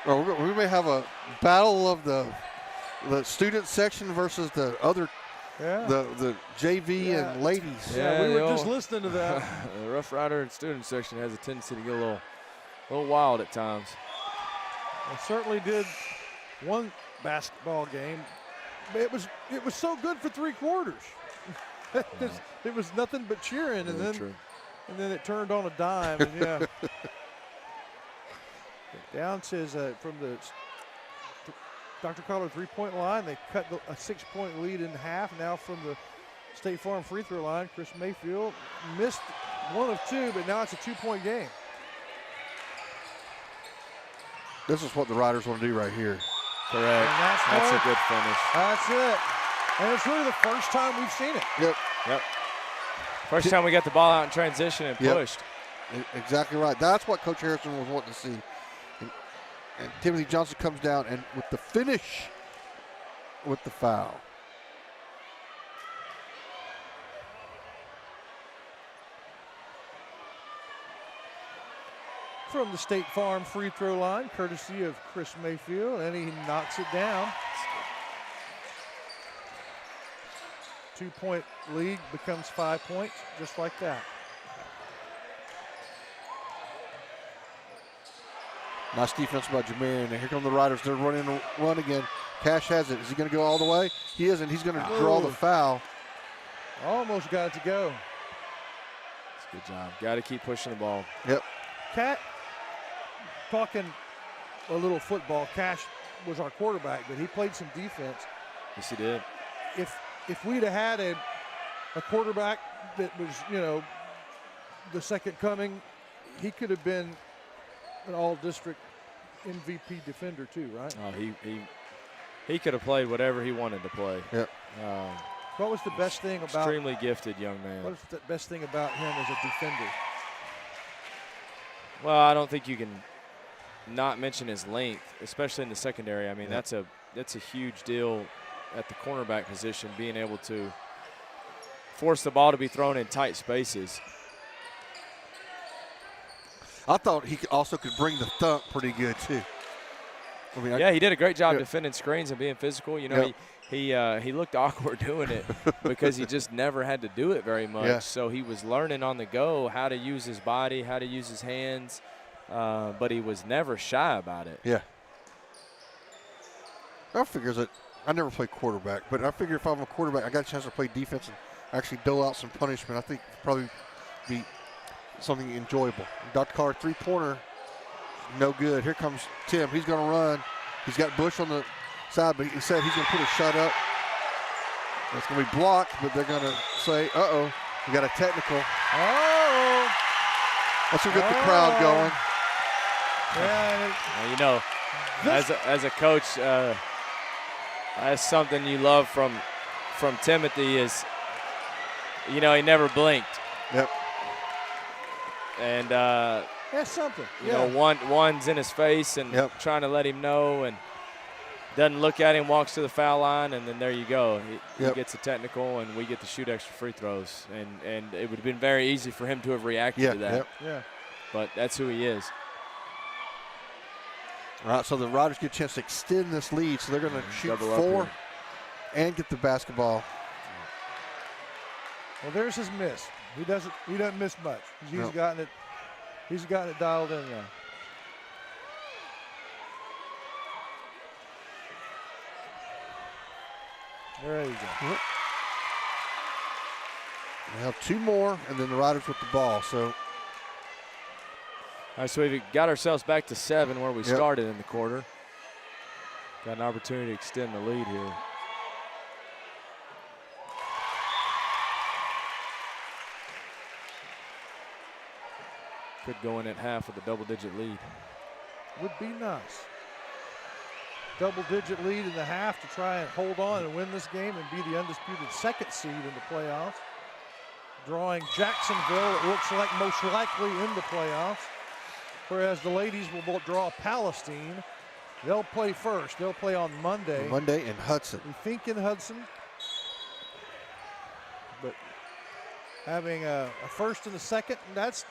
Well, we may have a battle of the student section versus the other, the JV and ladies. Yeah, we were just listening to that. The Rough Rider and student section has a tendency to get a little wild at times. It certainly did one basketball game. It was so good for 3 quarters. It was nothing but cheering, and then it turned on a dime. And yeah, down says from the Dr. Collar 3-point line, they cut a 6-point lead in half. Now from the State Farm free throw line, Chris Mayfield missed 1 of 2, but now it's a 2-point game. This is what the Riders want to do right here. Correct. That's a good finish. That's it. And it's really the first time we've seen it. Yep. First time we got the ball out in transition and pushed. Exactly right. That's what Coach Harrison was wanting to see. And Timothy Johnson comes down and with the finish with the foul. From the State Farm free throw line, courtesy of Chris Mayfield, and he knocks it down. 2-point lead becomes 5 points, just like that. Nice defense by Jamarian. And here come the Riders. They're running a run again. Cash has it. Is he going to go all the way? He isn't. He's going to draw the foul. Almost got it to go. That's a good job. Got to keep pushing the ball. Yep. Cat, talking a little football, Cash was our quarterback, but he played some defense. Yes, he did. If we'd have had a quarterback that was, the second coming, he could have been an all-district MVP defender too, right? Oh, he could have played whatever he wanted to play. Yep. What was the best thing about? Extremely gifted young man. What was the best thing about him as a defender? Well, I don't think you can not mention his length, especially in the secondary. I mean, that's a huge deal at the cornerback position, being able to force the ball to be thrown in tight spaces. I thought he also could bring the thump pretty good too. I mean, he did a great job defending screens and being physical. He looked awkward doing it because he just never had to do it very much. Yeah. So he was learning on the go how to use his body, how to use his hands, but he was never shy about it. Yeah. I figure that I never played quarterback, but I figure if I'm a quarterback, I got a chance to play defense and actually dole out some punishment. I think it'd probably be something enjoyable. Dr. Carr 3-pointer, no good. Here comes Tim. He's going to run. He's got Bush on the side, but he said he's going to put a shot up. It's going to be blocked, but they're going to say, uh-oh, we got a technical. Oh! That's going to get the crowd going. Yeah. Well, as a coach, that's something you love from Timothy is, he never blinked. Yep. And that's something. One's in his face and trying to let him know, and doesn't look at him, walks to the foul line, and then there you go. He gets a technical, and we get to shoot extra free throws. And it would have been very easy for him to have reacted to that. Yeah. But that's who he is. All right, so the Riders get a chance to extend this lead, so they're going to shoot 4 and get the basketball. Well, there's his miss. He doesn't miss much. He's gotten it dialed in now. There you go. Yep. We have 2 more, and then the Riders with the ball. So, all right, so we've got ourselves back to 7 where we started in the quarter. Got an opportunity to extend the lead here. Could go in at half with a double-digit lead. Would be nice. Double-digit lead in the half to try and hold on and win this game and be the undisputed 2nd seed in the playoffs. Drawing Jacksonville, it looks like most likely in the playoffs. Whereas the ladies will both draw Palestine. They'll play first. They'll play on Monday. Monday in Hudson. We think in Hudson. But having a first and a second, that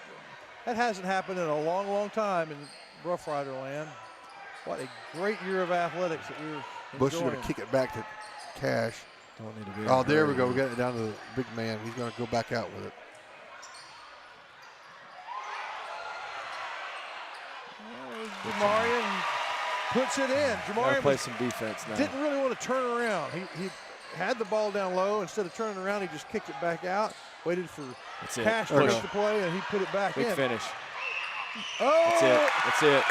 hasn't happened in a long, long time in Rough Rider land. What a great year of athletics that we're Bush is enjoying. going to kick it back to Cash. Don't need to be. Oh, there we go. We got it down to the big man. He's going to go back out with it. Jamarian puts it in. Jamarian play some defense now. Didn't really want to turn around. He had the ball down low. Instead of turning around, he just kicked it back out. Waited for Cash to push the play, and he put it back in. Big finish. Oh! That's it. That's it.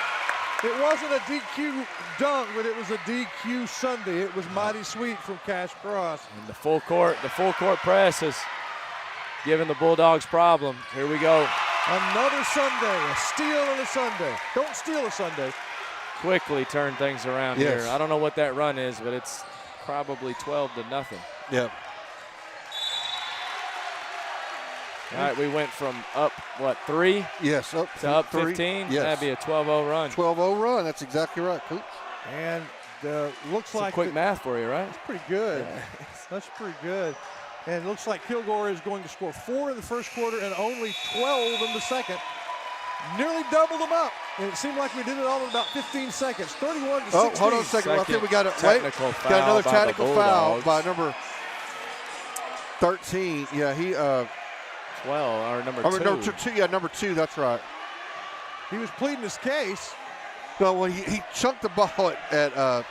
It wasn't a DQ dunk, but it was a DQ Sunday. It was mighty sweet from Cash Cross. And the full court press has given the Bulldogs problems. Here we go. Another Sunday, a steal on a Sunday. Don't steal a Sunday. Quickly turn things around here. I don't know what that run is, but it's probably 12-0. Yep. All right, we went from up, 3? Yes, up to up 3. 15. Yes. That'd be a 12-0 run. 12-0 run. That's exactly right, Coach. And looks Some like quick math for you, right? That's pretty good. Yeah. That's pretty good. And it looks like Kilgore is going to score 4 in the first quarter and only 12 in the second. Nearly doubled them up. And it seemed like we did it all in about 15 seconds. 31 to 16. Oh, hold on a second. I think we got foul got another by technical the foul Bulldogs. by number 13. Yeah, he 12 or number 2. Number 2, that's right. He was pleading his case. No, well, he chunked the ball at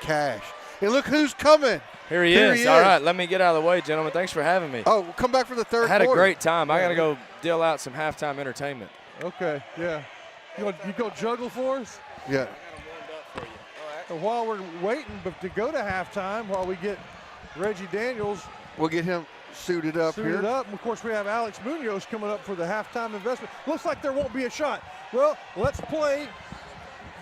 Cash. And look who's coming. Here he is. All right, let me get out of the way, gentlemen. Thanks for having me. Oh, we'll come back for the third I had quarter. a great time. I got to go deal out some halftime entertainment. Okay, yeah. You go juggle for us? Yeah. And while we're waiting to go to halftime, while we get Reggie Daniels. We'll get him suited up here. And of course, we have Alex Munoz coming up for the halftime investment. Looks like there won't be a shot. Well, let's play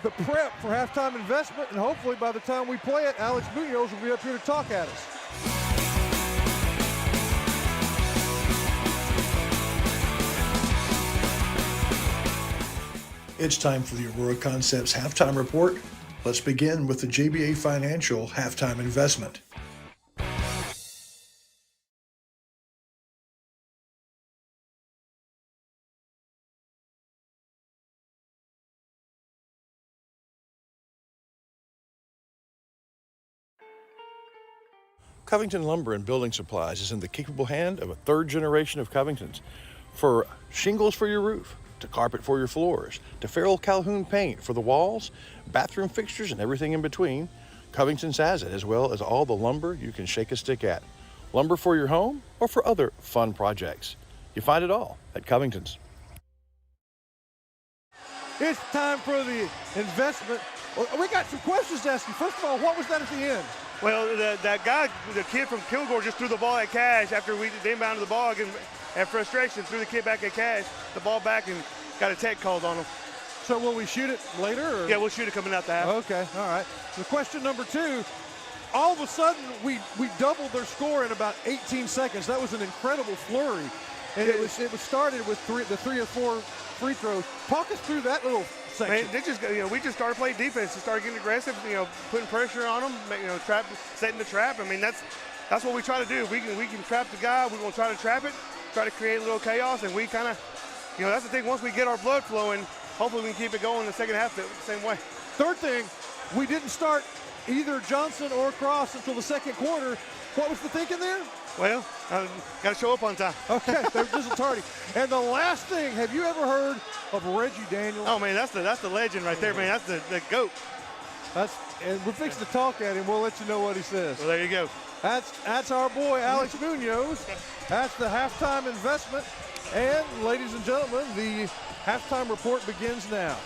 the prep for halftime investment, and hopefully by the time we play it, Alex Munoz will be up here to talk at us. It's time for the Aurora Concepts halftime report. Let's begin with the JBA Financial halftime investment. Covington Lumber and Building Supplies is in the capable hand of a third generation of Covingtons. For shingles for your roof, to carpet for your floors, to Farrell Calhoun paint for the walls, bathroom fixtures, and everything in between, Covington's has it, as well as all the lumber you can shake a stick at. Lumber for your home or for other fun projects. You find it all at Covington's. It's time for the investment. We got some questions to ask you. First of all, what was that at the end? Well, that guy, the kid from Kilgore, just threw the ball at Cash after we inbounded the ball and frustration, threw the kid back at Cash, the ball back, and got a tech called on him. So will we shoot it later? Or? Yeah, we'll shoot it coming out the half. Okay, all right. The question number 2, all of a sudden we doubled their score in about 18 seconds. That was an incredible flurry. And it was started with the 3 or 4 free throws. Talk us through that little section. Man, we just started playing defense. We started getting aggressive, putting pressure on them, setting the trap. I mean, that's what we try to do. If we can trap the guy, we're going to try to trap it, try to create a little chaos, and we kind of, that's the thing. Once we get our blood flowing, hopefully we can keep it going in the second half the same way. Third thing, we didn't start either Johnson or Cross until the second quarter. What was the thinking there? Well, got to show up on time. Okay, they're just tardy. And the last thing, have you ever heard of Reggie Daniels? Oh man, that's the legend right there, man. That's the GOAT. And we're fixing to talk at him. We'll let you know what he says. Well, there you go. That's our boy, Alex Munoz. That's the halftime investment. And, ladies and gentlemen, the halftime report begins now.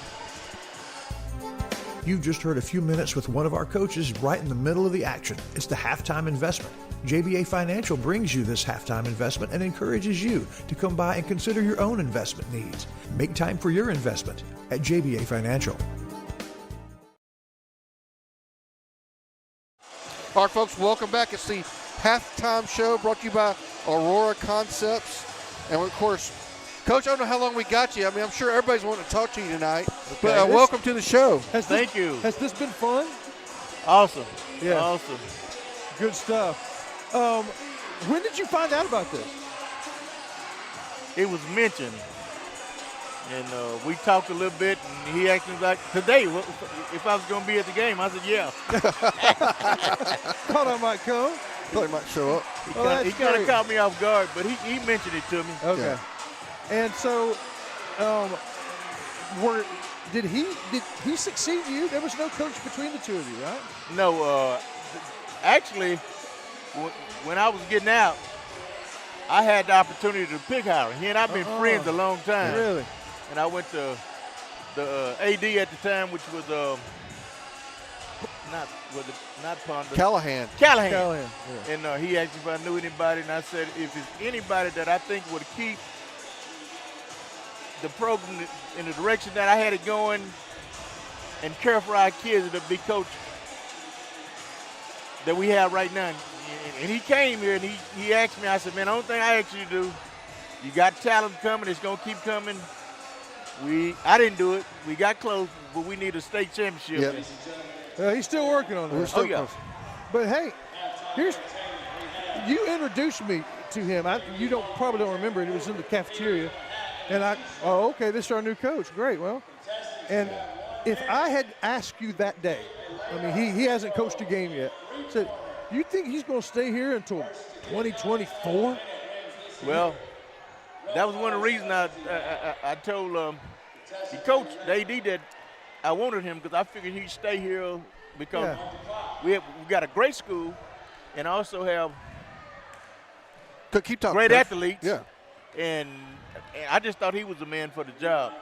You've just heard a few minutes with one of our coaches right in the middle of the action. It's the halftime investment. JBA Financial brings you this halftime investment and encourages you to come by and consider your own investment needs. Make time for your investment at JBA Financial. All right, folks, welcome back. It's the halftime show brought to you by Aurora Concepts. And, of course, Coach, I don't know how long we got you. I mean, I'm sure everybody's wanting to talk to you tonight. Okay. But welcome to the show. Thank you. Has this been fun? Awesome. Yeah. Awesome. Good stuff. When did you find out about this? It was mentioned. And we talked a little bit, and he asked me like today if I was going to be at the game. I said, yeah. Thought I might come. Thought he might show up. He kind of caught me off guard, but he mentioned it to me. Okay. Yeah. And so, did he succeed you? There was no coach between the two of you, right? No. Actually, when I was getting out, I had the opportunity to pick hire. He and I've been friends a long time. Really? And I went to the AD at the time, which was not Ponder. Callahan. Yeah. And he asked me if I knew anybody, and I said if it's anybody that I think would keep the program in the direction that I had it going and care for our kids, to be coach that we have right now. And he came here and he asked me, I said, man, the only thing I ask you to do, you got talent coming, it's going to keep coming. I didn't do it. We got close, but we need a state championship. Yep. He's still working on that. Yeah. But hey, you introduced me to him. You probably don't remember it. It was in the cafeteria. And okay, this is our new coach. Great. Well, and if I had asked you that day, I mean, he hasn't coached a game yet. Said, you think he's going to stay here until 2024? Well, that was one of the reasons I told the coach, the AD, that I wanted him because I figured he'd stay here because we got a great school and also have great athletes. Yeah. And I just thought he was the man for the job.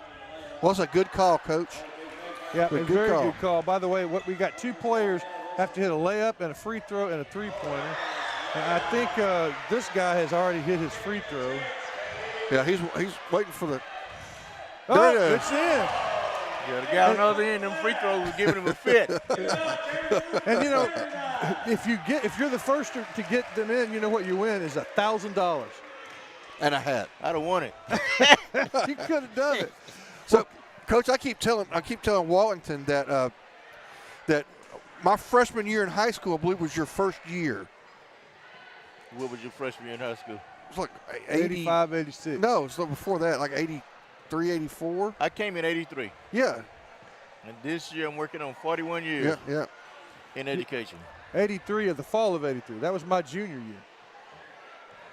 Well, it's a good call, Coach. Yeah, very good call. By the way, we got two players have to hit a layup and a free throw and a three-pointer. And I think this guy has already hit his free throw. Yeah, he's waiting for the. It's in. Yeah, the guy on the other end, them free throws was giving him a fit. And you know, if you're the first to get them in, you know what you win is $1,000 and a hat. I'd have won it. You could have done it. So, Coach, I keep telling Wallington that that my freshman year in high school, I believe, was your first year. What was your freshman year in high school? It was like 85, 86. No, it's before that, like 83, 84. I came in 83. Yeah. And this year I'm working on 41 years in education. 83 of the fall of 83. That was my junior year.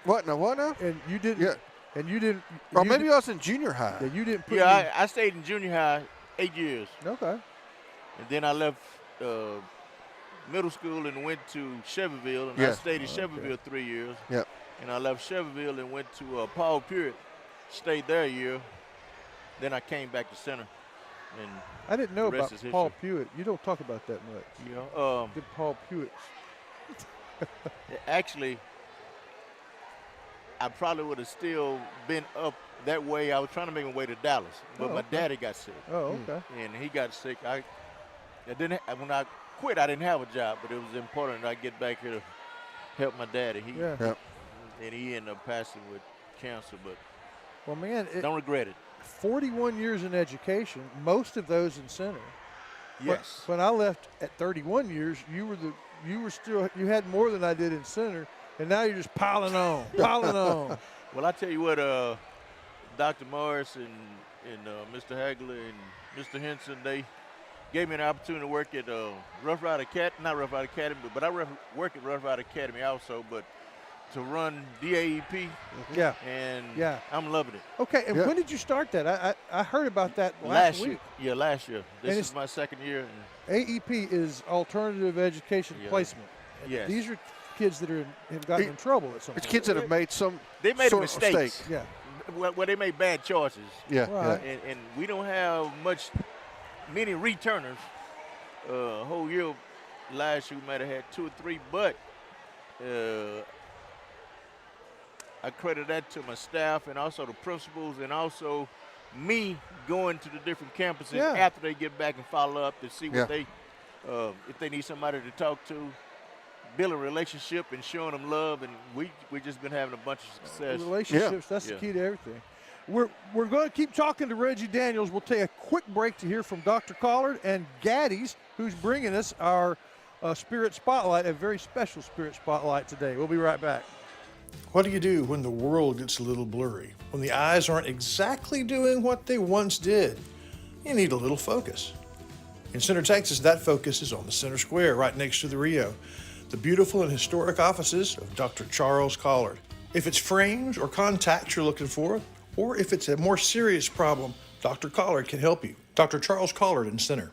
What now? And you didn't. Yeah. And you didn't. Or maybe I was in junior high. Yeah, you didn't put I stayed in junior high 8 years. Okay. And then I left middle school and went to Chevyville, and I stayed in Chevyville 3 years. Yep. And I left Chevyville and went to Paul Pewitt, stayed there a year. Then I came back to center. And I didn't know about Paul Pewitt. You don't talk about that much. Yeah. Good Paul Pewitt. Actually, I probably would have still been up that way. I was trying to make my way to Dallas, but my daddy got sick. Oh, okay. And he got sick. When I quit, I didn't have a job, but it was important that I get back here to help my daddy. And he ended up passing with cancer, but well, man, don't regret it. 41 years in education, most of those in center. Yes. When I left at 31 years, you had more than I did in center, and now you're just piling on. Well, I tell you what, Dr. Morris and Mr. Hagler and Mr. Henson, they gave me an opportunity to work at Rough Rider Academy, not Rough Rider Academy, but I work at Rough Rider Academy also. But to run DAEP. Yeah. And Yeah. I'm loving it. Okay, and when did you start that? I heard about that last week. Year. Yeah, last year. This And is my second year. AEP is Alternative Education Placement. Yes. These are kids that have gotten in trouble at some point. It's kids that have made some They made sort mistakes. of mistake. Yeah. Well, they made bad choices. Yeah. Right. And we don't have many returners. Whole year last year we might have had 2 or 3, but I credit that to my staff and also the principals and also me going to the different campuses after they get back and follow up to see what they, if they need somebody to talk to, build a relationship and showing them love, and we just been having a bunch of success. Relationships, that's the key to everything. We're going to keep talking to Reggie Daniels. We'll take a quick break to hear from Dr. Collard and Gaddy's, who's bringing us our Spirit Spotlight, a very special Spirit Spotlight today. We'll be right back. What do you do when the world gets a little blurry? When the eyes aren't exactly doing what they once did? You need a little focus. In Center, Texas, that focus is on the Center Square, right next to the Rio, the beautiful and historic offices of Dr. Charles Collard. If it's frames or contacts you're looking for, or if it's a more serious problem, Dr. Collard can help you. Dr. Charles Collard in Center.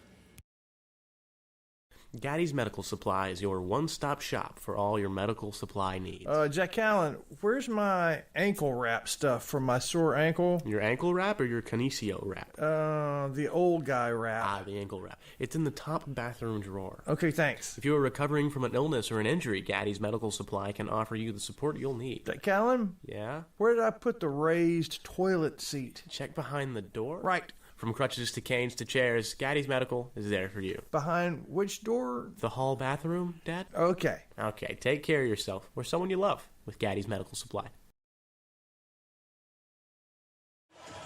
Gaddy's Medical Supply is your one-stop shop for all your medical supply needs. Jack Allen, where's my ankle wrap stuff from my sore ankle? Your ankle wrap or your Kinesio wrap? The old guy wrap. The ankle wrap. It's in the top bathroom drawer. Okay, thanks. If you are recovering from an illness or an injury, Gaddy's Medical Supply can offer you the support you'll need. Jack Allen? Yeah? Where did I put the raised toilet seat? Check behind the door. Right. From crutches to canes to chairs, Gaddy's Medical is there for you. Behind which door? The hall bathroom, Dad? Okay. Okay, take care of yourself or someone you love with Gaddy's Medical Supply.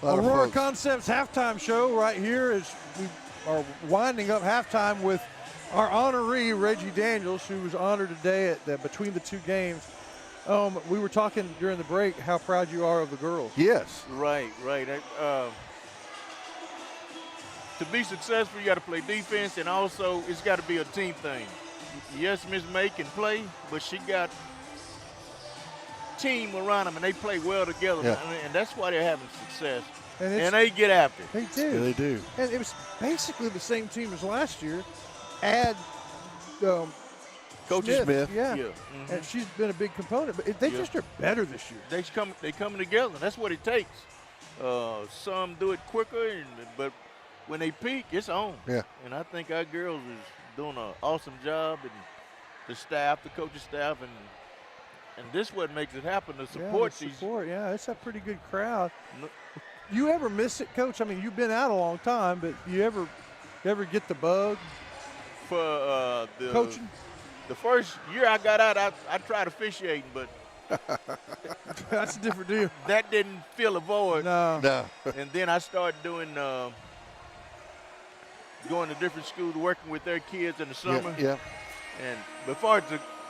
Aurora Concepts halftime show right here as we are winding up halftime with our honoree, Reggie Daniels, who was honored today at between the two games. We were talking during the break how proud you are of the girls. Yes. Right. To be successful, you got to play defense, and also it's got to be a team thing. Yes, Miss May can play, but she got team around them, and they play well together, and that's why they're having success. And they get after it. They do. Yeah, they do. And it was basically the same team as last year. Add Coach Smith. Yeah. Mm-hmm. And she's been a big component, but they just are better this year. They coming together. That's what it takes. Some do it quicker, but when they peak, it's on. Yeah. And I think our girls is doing an awesome job, and the staff, the coaching staff, and this what makes it happen. The support. It's a pretty good crowd. You ever miss it, Coach? I mean, you've been out a long time, but you ever get the bug for the coaching? The first year I got out, I tried officiating, but that's a different deal. That didn't fill a void. No. And then I started doing going to different schools, working with their kids in the summer. Yeah. And before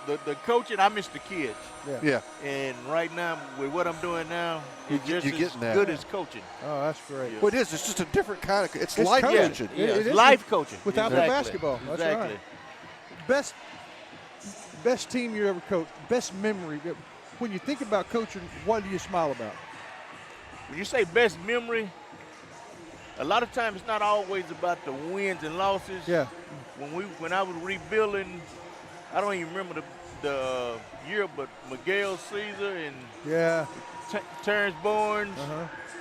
the coaching, I miss the kids. Yeah. And right now, with what I'm doing now, it's just as good as coaching. Oh, that's great. Well, it is. It's just a different kind of. It's life coaching. It's life coaching without the basketball. That's exactly. Right. Best team you ever coached. Best memory. When you think about coaching, what do you smile about? When you say best memory, a lot of times it's not always about the wins and losses. Yeah. When I was rebuilding, I don't even remember the year, but Miguel Caesar and Terrence Barnes.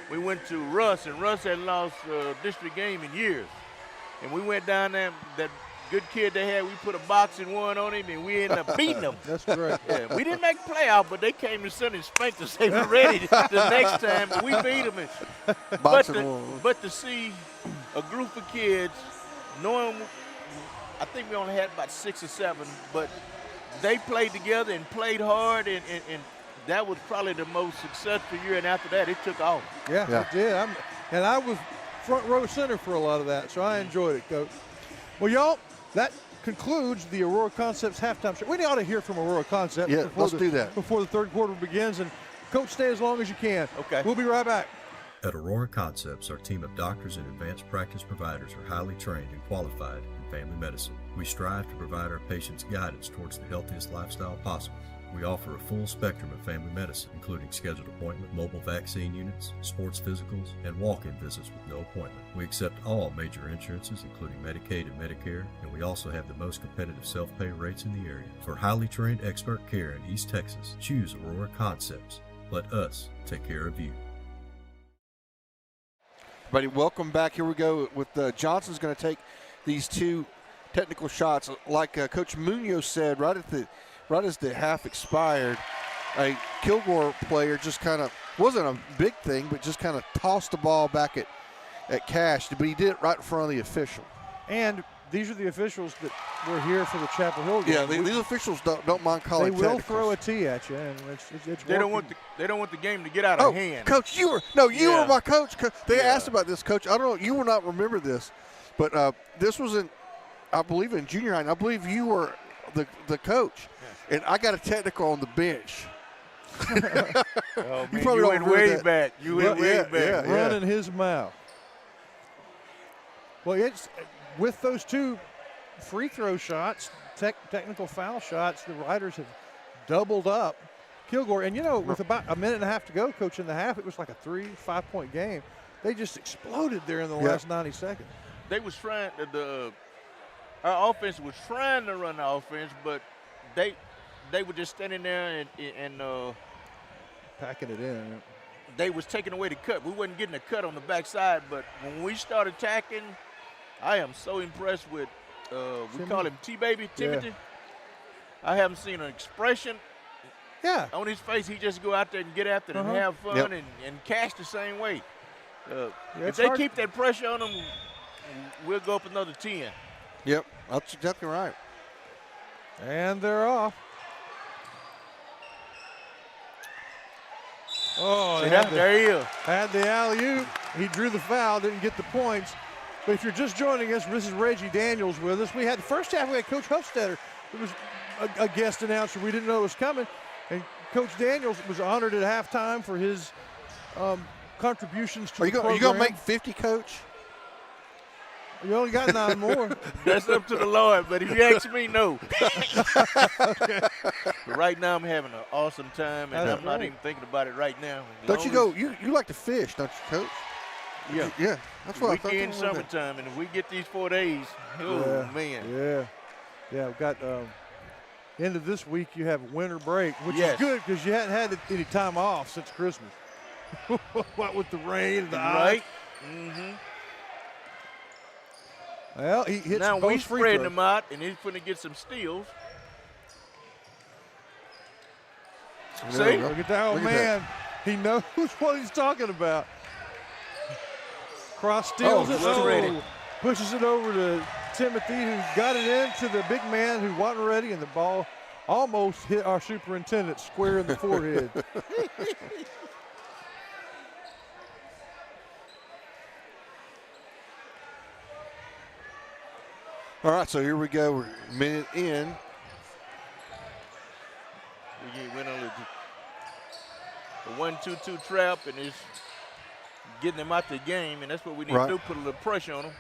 We went to Russ, and Russ had lost a district game in years. And we went down there, that good kid they had, we put a boxing one on him, and we ended up beating them. That's correct. Yeah, we didn't make a playoff, but they came to Sunday and spanked us. They were ready the next time, but we beat them. But to see a group of kids, knowing, I think we only had about 6 or 7, but they played together and played hard, and that was probably the most successful year, and after that, it took off. Yeah. It did. And I was front row center for a lot of that, so I enjoyed it, Coach. Well, y'all, that concludes the Aurora Concepts halftime show. We ought to hear from Aurora Concepts. Yeah, let's do that. Before the third quarter begins. And, Coach, stay as long as you can. Okay. We'll be right back. At Aurora Concepts, our team of doctors and advanced practice providers are highly trained and qualified in family medicine. We strive to provide our patients guidance towards the healthiest lifestyle possible. We offer a full spectrum of family medicine, including scheduled appointment, mobile vaccine units, sports physicals, and walk-in visits with no appointment. We accept all major insurances, including Medicaid and Medicare, and we also have the most competitive self-pay rates in the area. For highly trained expert care in East Texas, choose Aurora Concepts. Let us take care of you. Everybody, welcome back. Here we go with Johnson's going to take these two technical shots. Like Coach Munoz said, right as the half expired, a Kilgore player just kind of, wasn't a big thing, but just kind of tossed the ball back at Cash, but he did it right in front of the official. And these are the officials that were here for the Chapel Hill game. Yeah, these officials don't mind calling They will technicals. throw a tee at you, and it's They don't want the game to get out of hand. Coach, you were my coach. They asked about this, Coach. I don't know, you will not remember this, but this was I believe in junior high, and I believe you were the coach, and I got a technical on the bench. Oh, man, you probably went way back. You went way back. Running his mouth. Well, it's with those two free throw shots, technical foul shots, the Riders have doubled up Kilgore. And, with about a minute and a half to go, Coach, in the half, it was like a 3-5-point game. They just exploded there in the last 90 seconds. They was trying our offense was trying to run the offense, but they were just standing there and packing it in. They was taking away the cut. We wasn't getting a cut on the backside, but when we started attacking, I am so impressed with we call him T-Baby, Timothy. Yeah. I haven't seen an expression on his face. He just go out there and get after it and have fun and Cash the same way. If they keep that pressure on them, we'll go up another 10. Yep, that's exactly right. And they're off. Oh, there he is. Had the alley-oop. He drew the foul, didn't get the points. But if you're just joining us, this is Reggie Daniels with us. We had the first half, we had Coach Hofstetter, who was a guest announcer. We didn't know it was coming. And Coach Daniels was honored at halftime for his contributions to the program. Are you going to make 50, Coach? You only got 9 more. That's up to the Lord, but if you ask me, no. But right now I'm having an awesome time, and I'm not even thinking about it right now. Don't you go, you like to fish, don't you, Coach? Yeah. Yeah, that's what I thought. Weekend, summertime, and if we get these 4 days, man. Yeah, we've got end of this week you have winter break, which is good because you hadn't had any time off since Christmas. What with the rain and the ice. Mm-hmm. Well, he hits now both we free spreading throws. them out, and he's going to get some steals. See? Look at that old man. He knows what he's talking about. Cross steals it. Pushes it over to Timothy, who got it into the big man who wasn't ready, and the ball almost hit our superintendent square in the forehead. All right, so here we go. We're a minute in. We went on the 1-2-2 trap, and it's getting them out the game, and that's what we need to do, put a little pressure on them.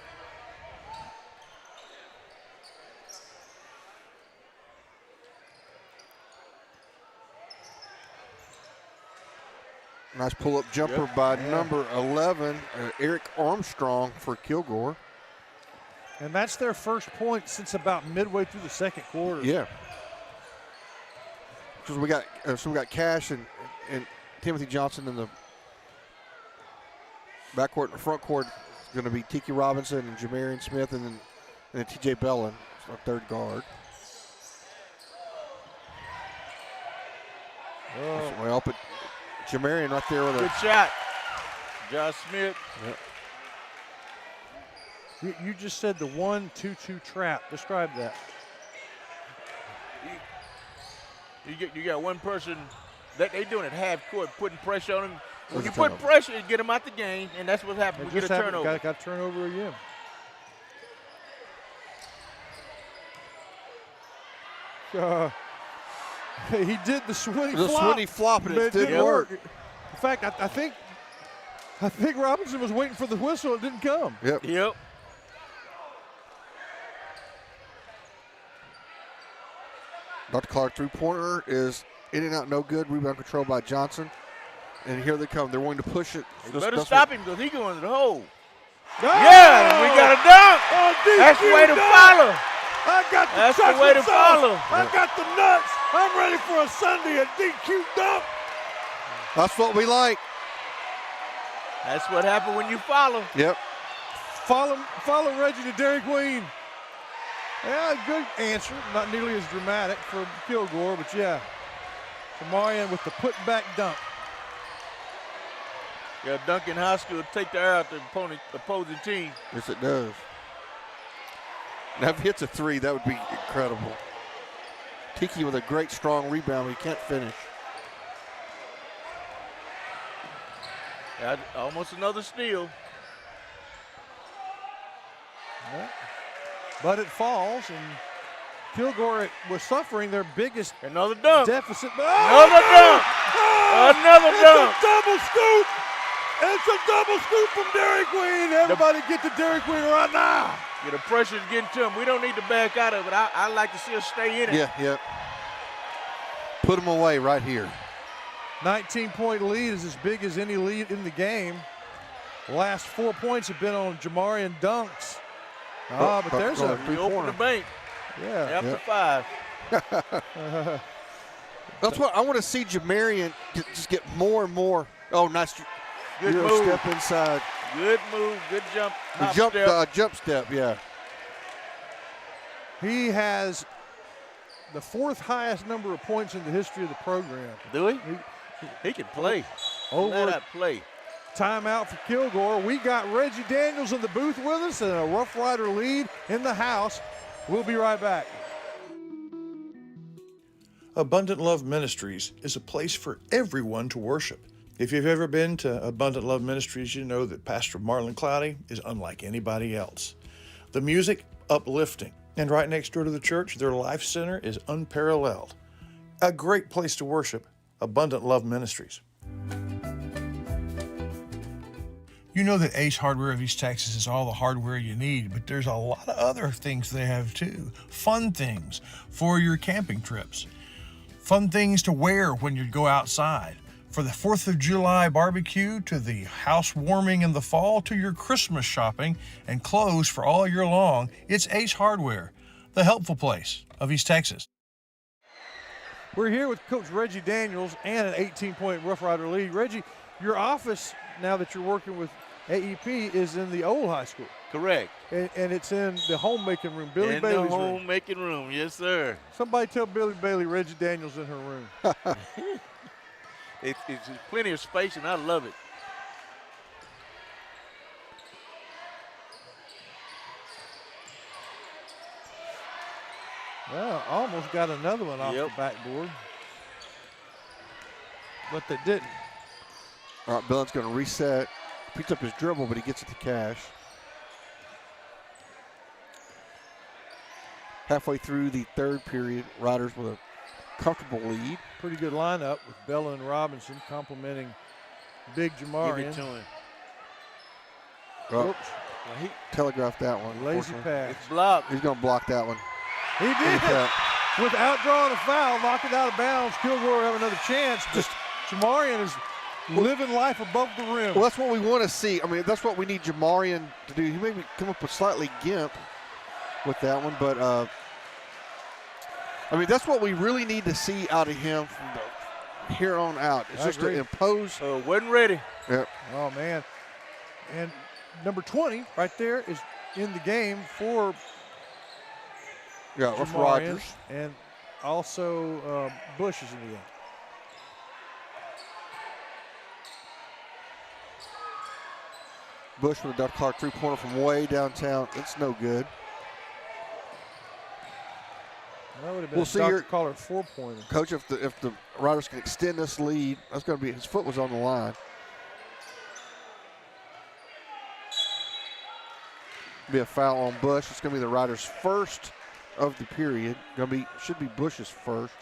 Nice pull-up jumper by number 11, Eric Armstrong for Kilgore. And that's their first point since about midway through the second quarter. Yeah. Because we got Cash and Timothy Johnson in the backcourt. In the front court is going to be Tiki Robinson and Jamarian Smith, and then T.J. Bellin, our third guard. Oh. Well, but Jamarian right there with good shot. Josh Smith. Yep. You just said the 1-2-2 trap. Describe that. You got one person that they doing at half court, putting pressure on him. When you put pressure, you get them out the game, and that's what happens. We get a turnover. Got a turnover again. He did the swinny flop. The swinny flop, and it didn't work. In fact, I think Robinson was waiting for the whistle. It didn't come. Yep. Dr. Clark three-pointer is In and out, no good. Rebound control by Johnson. And here they come. They're wanting to push it. You better stop him because he's going to the hole. Oh! Yeah, we got a dunk. Oh, That's the way to follow. I got the That's the way to follow. I got the nuts. I'm ready for a Sunday, a DQ dunk. That's what we like. That's what happened when you follow. Yep. Follow Reggie to Dairy Queen. Yeah, good answer. Not nearly as dramatic for Kilgore, but yeah. Jamarian with the put-back dunk. Yeah, dunk in high school take the air out the opposing team. Yes, it does. Now, if he hits a three, that would be incredible. Tiki with a great, strong rebound, but he can't finish. Yeah, almost another steal. Yeah. But it falls, and Kilgore was suffering their biggest another dunk deficit. Another dunk! Another dunk! It's a double scoop! It's a double scoop from Dairy Queen. Everybody get to Dairy Queen right now. Yeah, the pressure's getting to him. We don't need to back out of it. I like to see us stay in it. Yeah. Put them away right here. 19-point lead is as big as any lead in the game. The last 4 points have been on Jamarian dunks. But there's a open the bank. Yeah. After 5. That's what I want to see Jamarian just get more and more. Oh, nice. Good Euro move. Step inside. Good move. Good jump. Jump step, yeah. He has the 4th highest number of points in the history of the program. Do he? He can play. Let that play. Timeout for Kilgore. We got Reggie Daniels in the booth with us and a Rough Rider lead in the house. We'll be right back. Abundant Love Ministries is a place for everyone to worship. If you've ever been to Abundant Love Ministries, you know that Pastor Marlon Cloudy is unlike anybody else. The music, uplifting. And right next door to the church, their life center is unparalleled. A great place to worship, Abundant Love Ministries. You know that Ace Hardware of East Texas is all the hardware you need, but there's a lot of other things they have too. Fun things for your camping trips. Fun things to wear when you go outside. For the 4th of July barbecue, to the house warming in the fall, to your Christmas shopping and clothes for all year long, it's Ace Hardware, the helpful place of East Texas. We're here with Coach Reggie Daniels and an 18-point Rough Rider lead. Reggie, your office, now that you're working with AEP, is in the old high school. Correct. And it's in the homemaking room, Billy in Bailey's the room. homemaking room, yes, sir. Somebody tell Billy Bailey Reggie Daniels in her room. It's plenty of space, and I love it. Well, almost got another one off the backboard. But they didn't. All right, Billon's going to reset. Picks up his dribble, but he gets it to Cash. Halfway through the 3rd period, Riders with a comfortable lead. Pretty good lineup with Bella and Robinson complimenting Big Jamarian. Give it to him. Oh, Oops. well, he telegraphed that one. Lazy pass. It's blocked. He's going to block that one. He did. Without drawing a foul, knocked it out of bounds. Kilgore have another chance. Just Jamarian is living life above the rim. Well, that's what we want to see. I mean, that's what we need Jamarian to do. He maybe come up with slightly gimp with that one, but I mean, that's what we really need to see out of him from here on out. It's just to impose. Wasn't ready. Yep. Oh, man. And number 20 right there is in the game for Rough Riders. And also Bush is in the game. Bush with a Dr. Clark three-pointer from way downtown. It's no good. That would have been We'll a see Dr. here, Collar 4-pointer. Coach, if the Riders can extend this lead, that's going to be, his foot was on the line. Be a foul on Bush. It's going to be the Riders' first of the period. Should be Bush's first.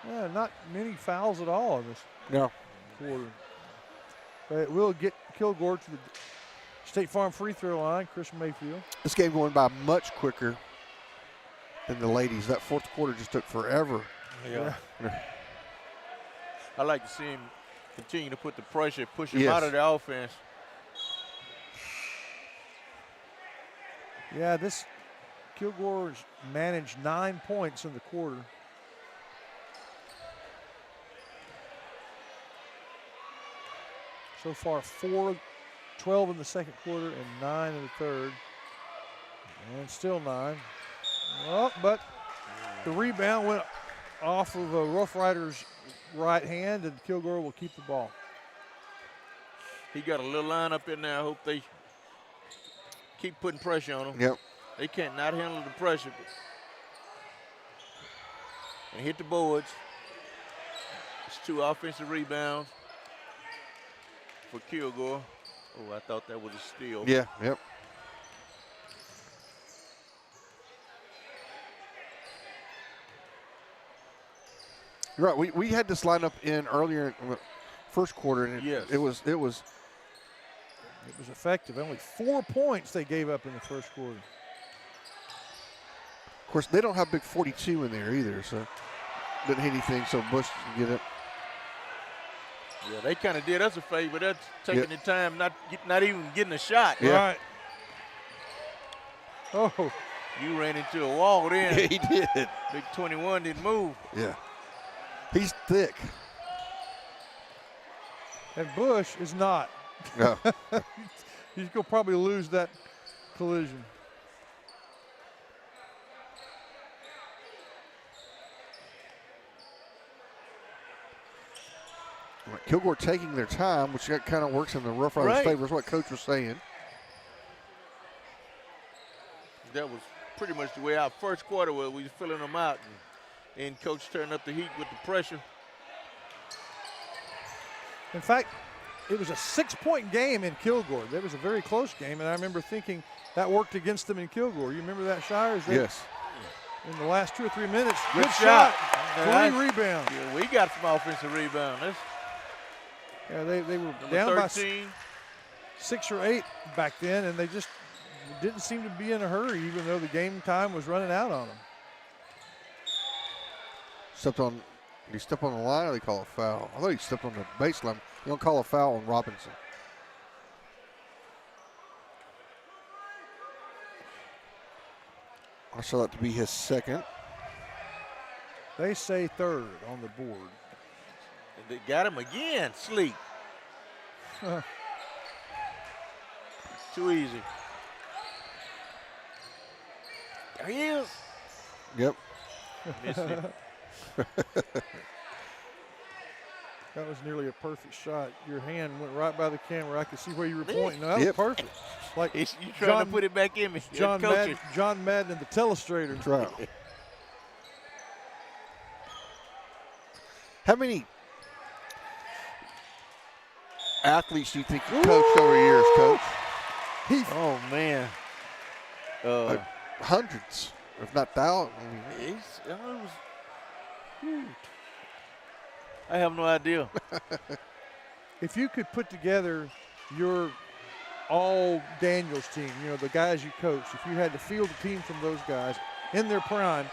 Yeah, not many fouls at all in this quarter. But it will get Kilgore to the State Farm free throw line, Chris Mayfield. This game going by much quicker than the ladies. That 4th quarter just took forever. Yeah. I like to see him continue to put the pressure, push him Yes. out of the offense. Yeah, this Kilgore's managed 9 points in the quarter. So far, 12 in the second quarter and 9 in the third. And still 9. Well, but the rebound went off of a Rough Riders' right hand, and Kilgore will keep the ball. He got a little line up in there. I hope they keep putting pressure on him. Yep. They can't not handle the pressure. And hit the boards. It's 2 offensive rebounds for Kilgore. Oh, I thought that was a steal. Yeah, yep. You're right. We had this lineup in earlier in the first quarter, and it was effective. Only 4 points they gave up in the first quarter. Of course, they don't have big 42 in there either, so didn't hit anything. So Bush can get it. Yeah, they kind of did us a favor. They're taking the time, not even getting a shot. Yeah. Right. Oh. You ran into a wall then. Yeah, he did. Big 21 didn't move. Yeah. He's thick. And Bush is not. No. He's going to probably lose that collision. Kilgore taking their time, which kind of works in the Rough Riders' favor, is what Coach was saying. That was pretty much the way our first quarter was. We were filling them out, and Coach turned up the heat with the pressure. In fact, it was a 6-point game in Kilgore. That was a very close game, and I remember thinking that worked against them in Kilgore. You remember that, Shires? Yes. In the last 2 or 3 minutes, Good shot. 3 rebounds. Yeah, we got some offensive rebound. Yeah, they were Number down 13. by 6 or 8 back then, and they just didn't seem to be in a hurry, even though the game time was running out on them. Did he step on the line or they call a foul? I thought he stepped on the baseline. You don't call a foul on Robinson. I saw that to be his second. They say third on the board. And they got him again, Sleep. Too easy. There he is. Yep. Missed it. That was nearly a perfect shot. Your hand went right by the camera. I could see where you were pointing. No, that was perfect. Like you trying to put it back in me. John Madden and the Telestrator. That's right. How many athletes do you think you coached over years, Coach? Oh, man. Hundreds, if not thousands. I have no idea. If you could put together your all Daniels team, you know, the guys you coach, if you had to field a team from those guys in their prime,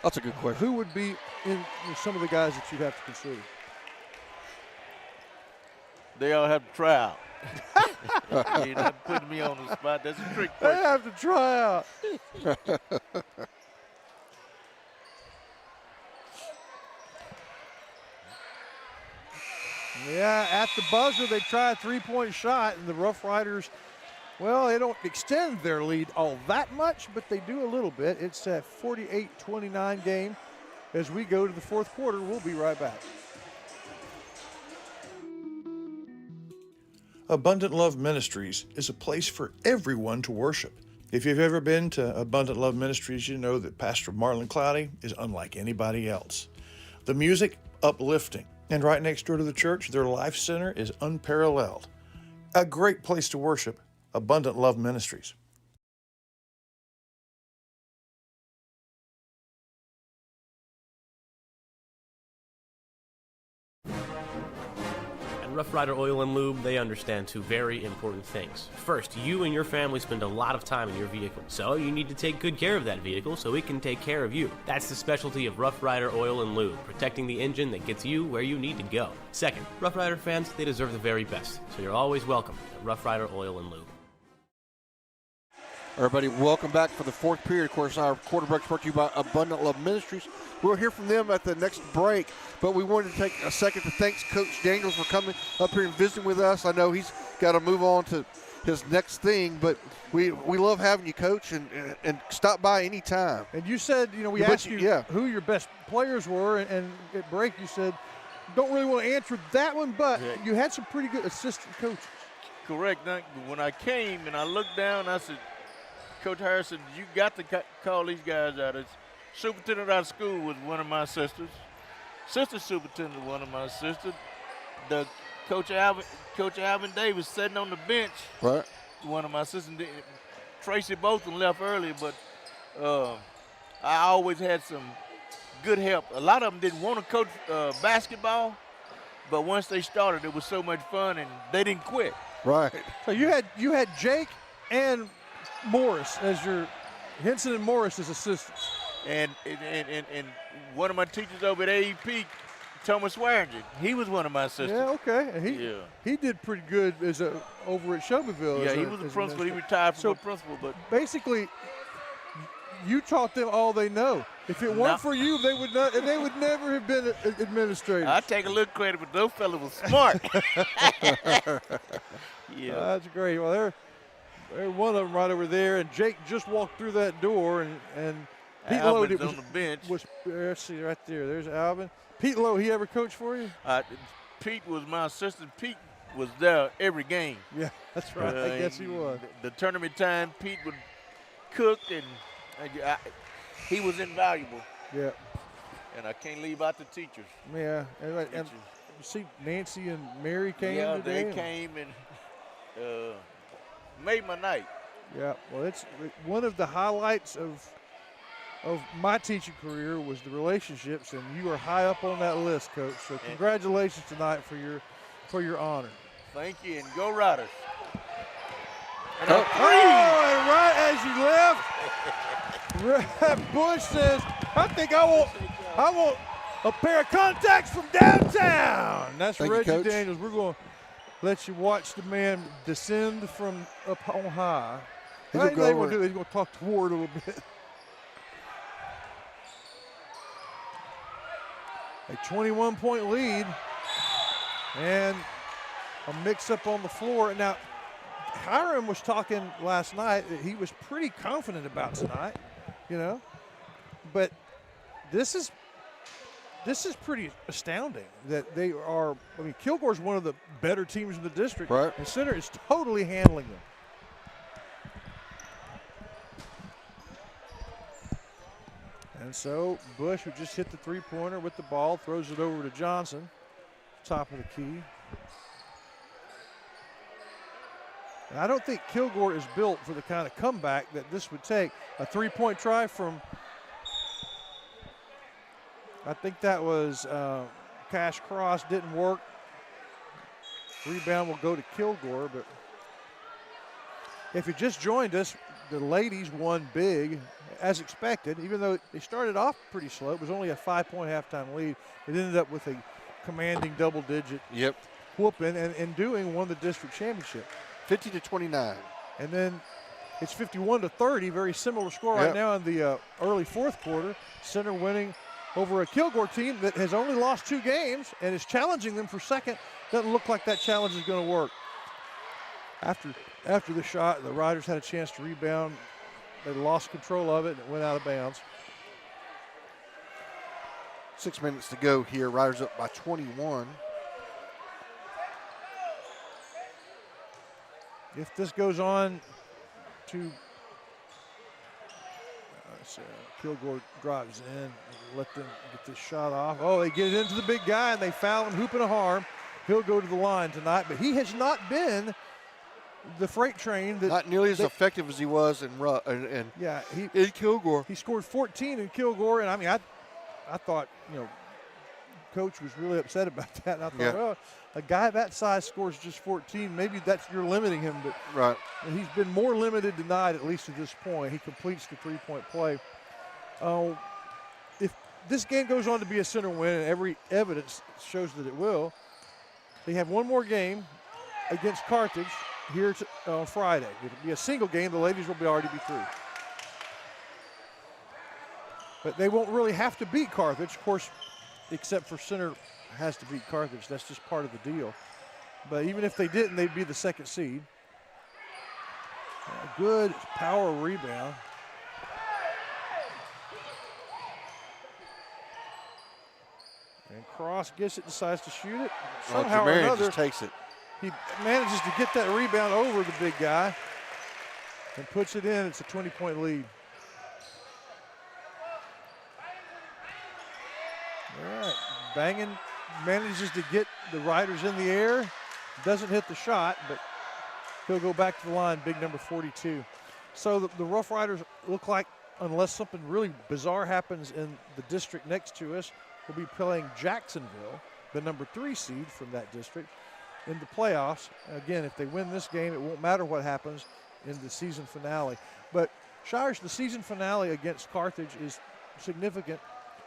that's a good question. Who would be in some of the guys that you'd have to consider? They all have to try out. You're not putting me on the spot. That's a trick They question. have to try out. Yeah, at the buzzer, they try a three-point shot, and the Rough Riders, well, they don't extend their lead all that much, but they do a little bit. It's a 48-29 game. As we go to the fourth quarter, we'll be right back. Abundant Love Ministries is a place for everyone to worship. If you've ever been to Abundant Love Ministries, you know that Pastor Marlon Cloudy is unlike anybody else. The music, uplifting. And right next door to the church, their life center is unparalleled. A great place to worship, Abundant Love Ministries. And Rough Rider Oil and Lube, they understand two very important things. First, you and your family spend a lot of time in your vehicle, so you need to take good care of that vehicle so it can take care of you. That's the specialty of Rough Rider Oil and Lube, protecting the engine that gets you where you need to go. Second, Rough Rider fans, they deserve the very best, so you're always welcome at Rough Rider Oil and Lube. Everybody, welcome back for the fourth period. Of course, our quarterback's brought to you by Abundant Love Ministries. We'll hear from them at the next break, but we wanted to take a second to thank Coach Daniels for coming up here and visiting with us. I know he's got to move on to his next thing, but we love having you, Coach, and stop by any time. And you said, we asked you who your best players were, and at break you said, don't really want to answer that one, but you had some pretty good assistant coaches. Correct. When I came and I looked down, I said, Coach Harrison, you got to call these guys out. Superintendent out of school was one of my sisters. Sister superintendent was one of my sisters. The Coach Alvin Davis sitting on the bench. Right. One of my sisters. Tracy Bolton left early, but I always had some good help. A lot of them didn't want to coach basketball, but once they started, it was so much fun, and they didn't quit. Right. So you had Jake and Morris as your Henson and Morris as assistants, and one of my teachers over at AEP, Thomas Swearinger, he was one of my assistants. Yeah, okay, and he did pretty good over at Shelbyville. Yeah, he was a principal. He retired from a principal, but basically, you taught them all they know. If it weren't for you, they would not. They would never have been administrators. I take a little credit, but those fellas were smart. Yeah, that's great. Well, they're one of them right over there, and Jake just walked through that door, and Pete Lowe was on the bench. Let's see, right there. There's Alvin. Pete Lowe, he ever coached for you? Pete was my assistant. Pete was there every game. Yeah, that's right. I guess he was. The tournament time, Pete would cook, and he was invaluable. Yeah. And I can't leave out the teachers. Yeah, and you see Nancy and Mary came today. Yeah, they came and made my night. Yeah, well, it's one of the highlights of my teaching career was the relationships, and you are high up on that list, Coach. So congratulations tonight for your honor. Thank you, and go Riders. And and right as you left, Bush says, "I think I want a pair of contacts from downtown." That's Reggie Daniels. We're going to let you watch the man descend from up on high. He's going to talk toward a little bit. A 21-point lead, and a mix-up on the floor. Now, Hiram was talking last night that he was pretty confident about tonight, but this is pretty astounding that they are. I mean, Kilgore's one of the better teams in the district, right? And Center is totally handling them. And so Bush, who just hit the three-pointer with the ball, throws it over to Johnson, top of the key. And I don't think Kilgore is built for the kind of comeback that this would take. A three-point try from, I think that was Cash Cross, didn't work. Rebound will go to Kilgore, but if you just joined us, the ladies won big, as expected, even though they started off pretty slow. It was only a 5-point halftime lead. It ended up with a commanding double-digit whooping, and in doing won the district championship. 50-29. And then it's 51-30, very similar score right now in the early fourth quarter. Center winning over a Kilgore team that has only lost 2 games and is challenging them for second. Doesn't look like that challenge is going to work. After the shot, the Riders had a chance to rebound. They lost control of it, and it went out of bounds. 6 minutes to go here. Riders up by 21. If this goes on to Kilgore drives in, let them get this shot off. Oh, they get it into the big guy, and they foul him, hooping a harm. He'll go to the line tonight, but he has not been the freight train. Not nearly as effective as he was in Kilgore. He scored 14 in Kilgore, and I mean, I thought, coach was really upset about that. And I thought, Yeah. oh, a guy that size scores just 14. Maybe you're limiting him, but Right. he's been more limited tonight, at least to this point. He completes the three-point play. If this game goes on to be a center win, and every evidence shows that it will, they have one more game against Carthage here on Friday. It'll be a single game. The ladies will already be through. But they won't really have to beat Carthage, of course, except for center has to beat Carthage. That's just part of the deal. But even if they didn't, they'd be the second seed. Good power rebound. And Cross gets it, decides to shoot it. Somehow or another, just takes it. He manages to get that rebound over the big guy and puts it in. It's a 20-point lead. All right, Bangin manages to get the Riders in the air. Doesn't hit the shot, but he'll go back to the line, big number 42. So the Rough Riders look like, unless something really bizarre happens in the district next to us, we'll be playing Jacksonville, the number 3 seed from that district, in the playoffs. Again, if they win this game, it won't matter what happens in the season finale. But Shires, the season finale against Carthage is significant,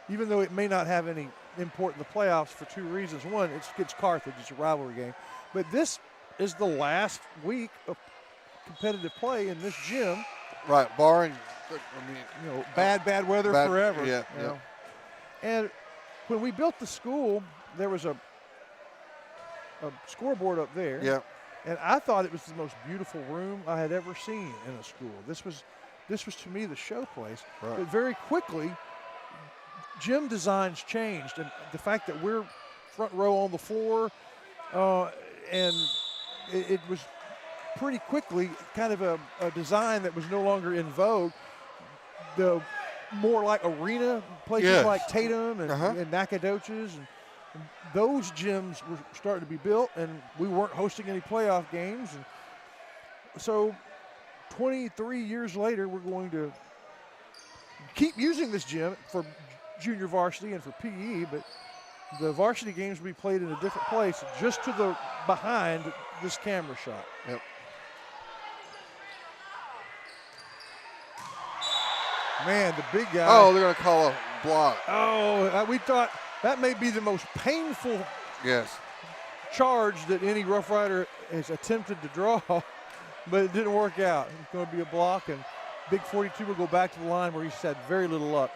even though it may not have any import in the playoffs for 2 reasons. One, it's against Carthage, it's a rivalry game. But this is the last week of competitive play in this gym. Right, barring, bad weather forever. Yeah, you know. And when we built the school, there was a scoreboard up there. Yeah. And I thought it was the most beautiful room I had ever seen in a school. This was to me the show place. Right. But very quickly, gym designs changed, and the fact that we're front row on the floor, and it was pretty quickly kind of a design that was no longer in vogue. The more like arena places like Tatum and Nacogdoches, and those gyms were starting to be built, and we weren't hosting any playoff games. And so 23 years later, we're going to keep using this gym for junior varsity and for PE, but the varsity games will be played in a different place, just to the behind this camera shot. Yep. Man, the big guy. Oh, they're going to call a block. Oh, we thought that may be the most painful charge that any Rough Rider has attempted to draw, but it didn't work out. It's going to be a block, and Big 42 will go back to the line where he's had very little luck.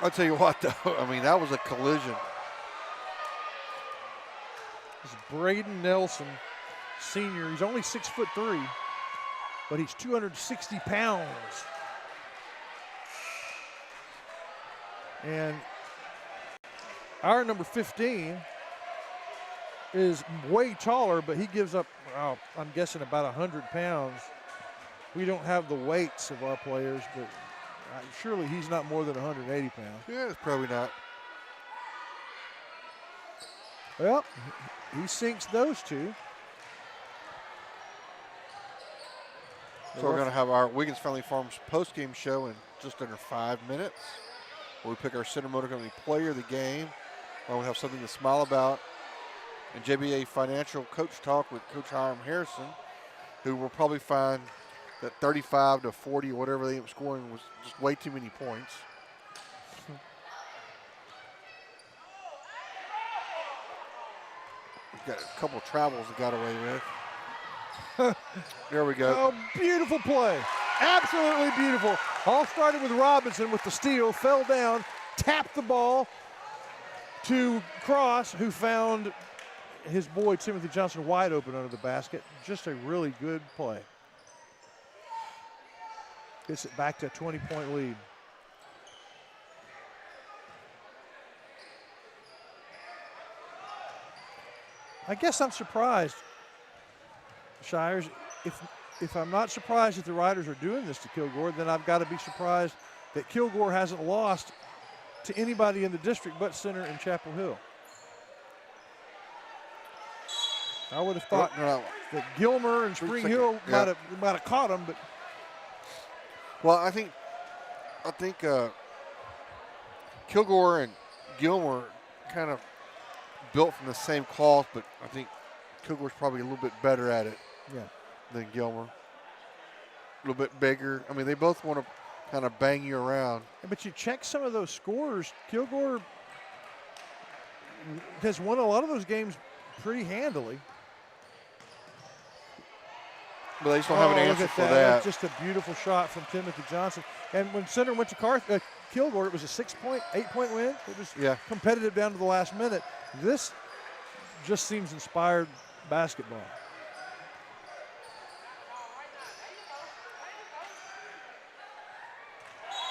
I'll tell you what, though. I mean, that was a collision. This is Braden Nelson, senior. He's only 6'3", but he's 260 pounds. And our number 15 is way taller, but he gives up, I'm guessing, about 100 pounds. We don't have the weights of our players, but surely he's not more than 180 pounds. Yeah, it's probably not. Well, he sinks those two. So we're going to have our Wiggins Family Farms postgame show in just under 5 minutes, where we pick our Center Motor Company player of the game. We'll have something to smile about. And JBA Financial Coach Talk with Coach Hiram Harrison, who will probably find that 35 to 40 or whatever they ended up scoring was just way too many points. We've got a couple of travels that got away with. There we go. Oh, beautiful play. Absolutely beautiful. All started with Robinson with the steal, fell down, tapped the ball to Cross, who found his boy Timothy Johnson wide open under the basket. Just a really good play. Gets it back to a 20-point lead. I guess I'm surprised, Shires. If I'm not surprised that the Riders are doing this to Kilgore, then I've got to be surprised that Kilgore hasn't lost to anybody in the district but Center and Chapel Hill. I would have thought that Gilmer and Spring Hill might have caught them, but. Well, I think Kilgore and Gilmer kind of built from the same cloth, but I think Kilgore's probably a little bit better at it than Gilmer. A little bit bigger. I mean, they both want to kind of bang you around. But you check some of those scores, Kilgore has won a lot of those games pretty handily. But they just don't have an answer for that. Just a beautiful shot from Timothy Johnson. And when center went to Kilgore, it was a 8-point win. It was competitive down to the last minute. This just seems inspired basketball.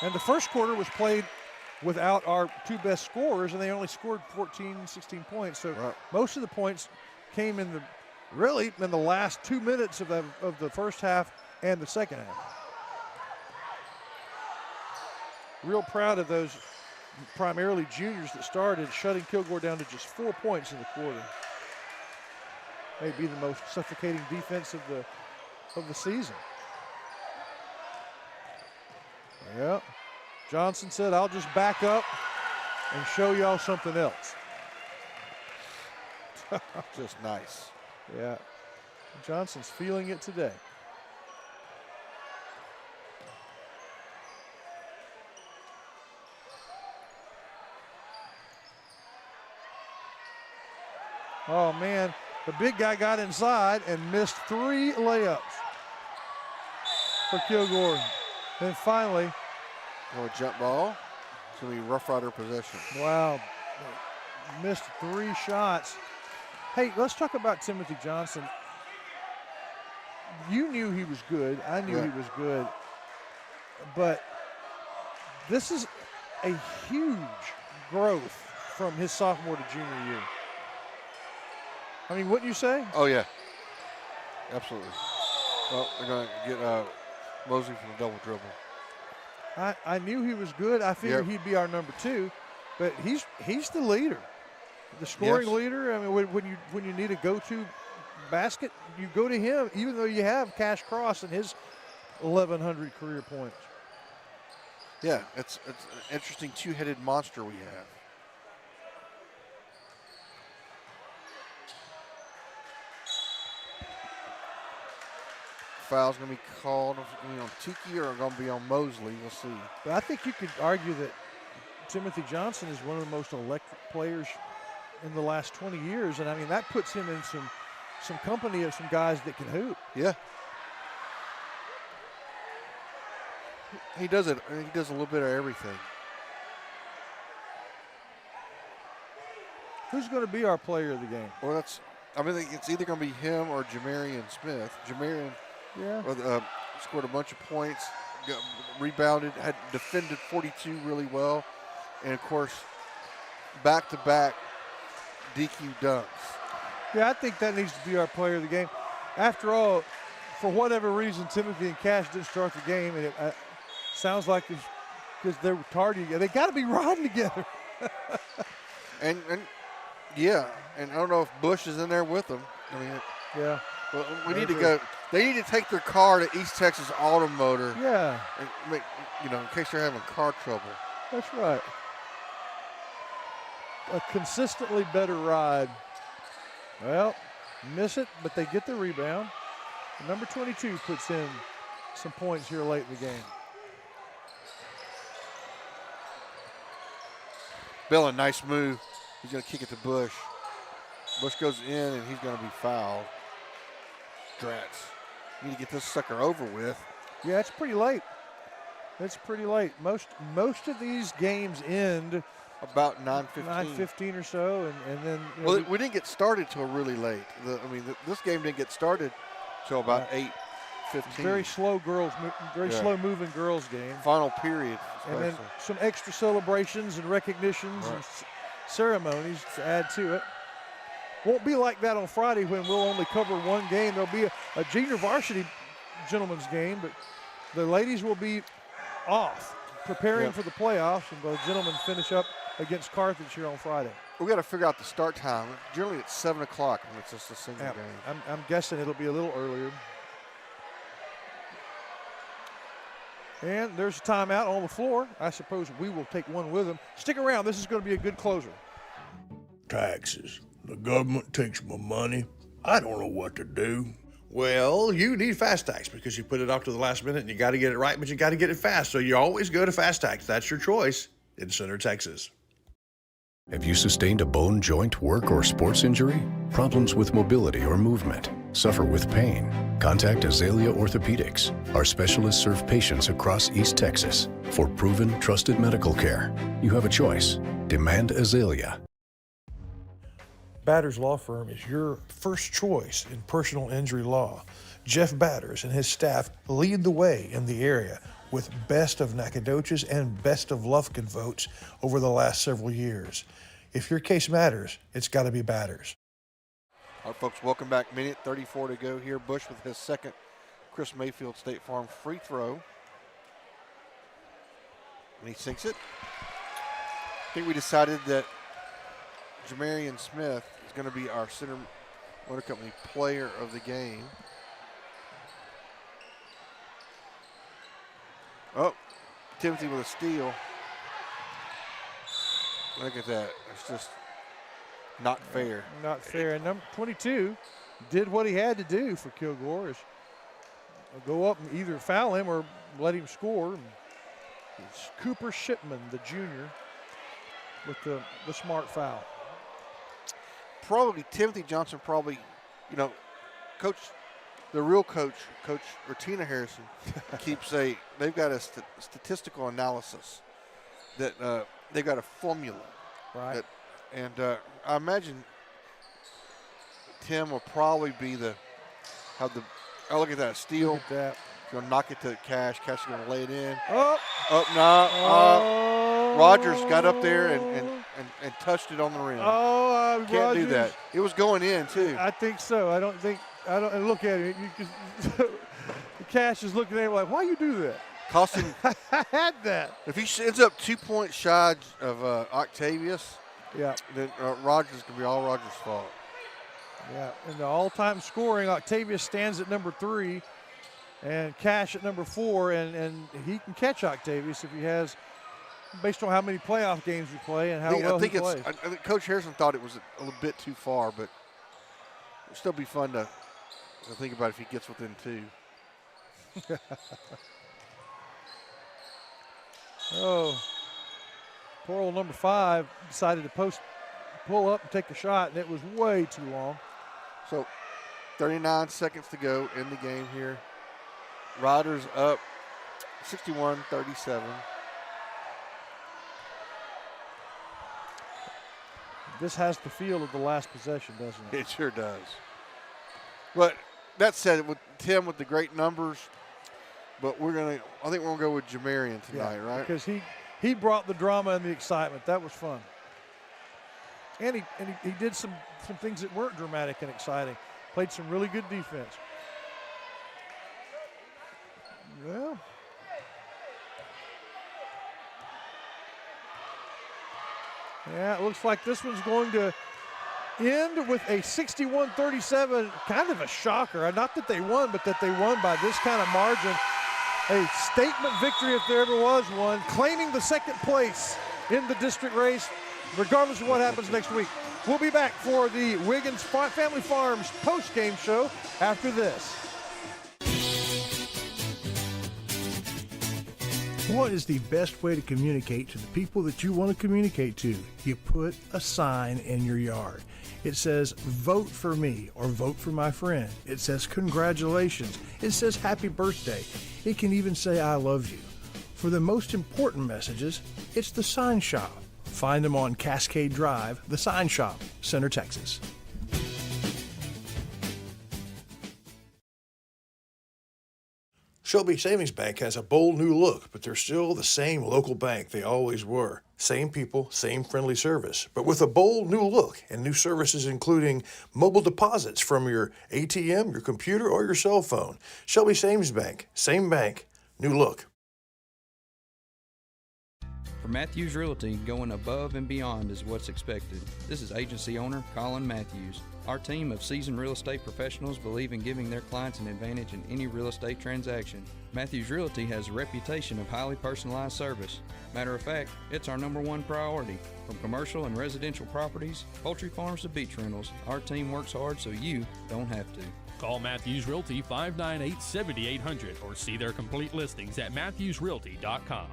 And the first quarter was played without our two best scorers, and they only scored 14, 16 points. So most of the points came in the last 2 minutes of the first half and the second half. Real proud of those primarily juniors that started, shutting Kilgore down to just 4 points in the quarter. Maybe the most suffocating defense of the season. Yeah. Johnson said, I'll just back up and show y'all something else. Just nice. Yeah. Johnson's feeling it today. Oh, man. The big guy got inside and missed 3 layups for Kilgore. Then finally. A jump ball. It's going to be Rough Rider possession. Wow. Missed 3 shots. Hey, let's talk about Timothy Johnson. You knew he was good. I knew he was good. But this is a huge growth from his sophomore to junior year. I mean, wouldn't you say? Oh, yeah. Absolutely. Well, they're going to get Mosley from a double dribble. I knew he was good. I figured he'd be our number 2, but he's the leader, the scoring leader. I mean, when you need a go-to basket, you go to him, even though you have Cash Cross and his 1,100 career points. Yeah, it's an interesting two-headed monster we have. Foul's going to be called on Tiki or going to be on Mosley. We'll see. But I think you could argue that Timothy Johnson is one of the most electric players in the last 20 years. And, I mean, that puts him in some company of some guys that can hoop. Yeah. He does it. He does a little bit of everything. Who's going to be our player of the game? Well, it's either going to be him or Jamarian Smith. Jamarian scored a bunch of points, rebounded, had defended 42 really well, and, of course, back-to-back DQ dunks. Yeah, I think that needs to be our player of the game. After all, for whatever reason, Timothy and Cash didn't start the game, and it sounds like it's because they were tardy. They got to be riding together. and I don't know if Bush is in there with them. I mean, yeah. Well, we need to go. They need to take their car to East Texas Automotor. Yeah. And make, in case they're having car trouble. That's right. A consistently better ride. Well, miss it, but they get the rebound. Number 22 puts in some points here late in the game. Bill, a nice move. He's going to kick it to Bush. Bush goes in, and he's going to be fouled. Drats. Need to get this sucker over with. Yeah, it's pretty late. It's pretty late. Most of these games end about 9:15. 9:15 or so, and then. Well, we didn't get started till really late. This game didn't get started till about 8:15. Very slow slow moving girls game. Final period, especially. And then some extra celebrations and recognitions and ceremonies to add to it. Won't be like that on Friday when we'll only cover one game. There'll be a junior varsity gentlemen's game, but the ladies will be off, preparing for the playoffs, and the gentlemen finish up against Carthage here on Friday. We've got to figure out the start time. Generally it's 7 o'clock when it's just a single game. I'm guessing it'll be a little earlier. And there's a timeout on the floor. I suppose we will take one with them. Stick around. This is going to be a good closer. Taxes. The government takes my money. I don't know what to do. Well, you need Fast Tax because you put it off to the last minute and you got to get it right, but you got to get it fast. So you always go to Fast Tax. That's your choice in Center, Texas. Have you sustained a bone, joint, work, or sports injury? Problems with mobility or movement? Suffer with pain? Contact Azalea Orthopedics. Our specialists serve patients across East Texas. For proven, trusted medical care, you have a choice. Demand Azalea. Batters Law Firm is your first choice in personal injury law. Jeff Batters and his staff lead the way in the area with best of Nacogdoches and best of Lufkin votes over the last several years. If your case matters, it's got to be Batters. All right, folks, welcome back. Minute 34 to go here. Bush with his second Chris Mayfield State Farm free throw. And he sinks it. I think we decided that Jamarian Smith is going to be our Center Motor Company player of the game. Oh, Timothy with a steal. Look at that. It's just not fair. Not fair. And number 22 did what he had to do for Kilgore, is go up and either foul him or let him score. It's Cooper Shipman, the junior, with the smart foul. Probably Timothy Johnson, you know, the real coach, Coach Tina Harrison, they've got a statistical analysis that they've got a formula. Right. I imagine Tim will probably be oh, look at that, steal. Look at that. Going to knock it to Cash. Cash is going to lay it in. Oh. No. Rogers got up there and touched it on the rim. Can't Rogers, do that. It was going in, too. I think so. I don't look at it. Cash is looking at it like, why you do that? Cost him. I had that. If he ends up 2 points shy of Octavius, yeah, then Rogers can be all Rogers' fault. Yeah, in the all-time scoring, Octavius stands at number 3 and Cash at number 4, and he can catch Octavius if he has, based on how many playoff games we play and how well he plays. I think Coach Harrison thought it was a little bit too far, but it'll still be fun to think about if he gets within 2. Oh, poor old number 5 decided to pull up and take a shot, and it was way too long. So 39 seconds to go in the game here. Riders up 61-37. This has the feel of the last possession, doesn't it? It sure does. But that said, with Tim with the great numbers, but I think we're gonna go with Jamarian tonight, right? Because he brought the drama and the excitement. That was fun. And he did some things that weren't dramatic and exciting. Played some really good defense. Well, yeah, it looks like this one's going to end with a 61-37, kind of a shocker. Not that they won, but that they won by this kind of margin. A statement victory if there ever was one, claiming the second place in the district race, regardless of what happens next week. We'll be back for the Wiggins Family Farms post-game show after this. What is the best way to communicate to the people that you want to communicate to? You put a sign in your yard. It says, vote for me, or vote for my friend. It says, congratulations. It says, happy birthday. It can even say, I love you. For the most important messages, it's the Sign Shop. Find them on Cascade Drive, the Sign Shop, Center, Texas. Shelby Savings Bank has a bold new look, but they're still the same local bank they always were. Same people, same friendly service, but with a bold new look and new services including mobile deposits from your ATM, your computer, or your cell phone. Shelby Savings Bank, same bank, new look. For Matthews Realty, going above and beyond is what's expected. This is agency owner Colin Matthews. Our team of seasoned real estate professionals believe in giving their clients an advantage in any real estate transaction. Matthews Realty has a reputation of highly personalized service. Matter of fact, it's our #1 priority. From commercial and residential properties, poultry farms to beach rentals, our team works hard so you don't have to. Call Matthews Realty 598-7800 or see their complete listings at matthewsrealty.com.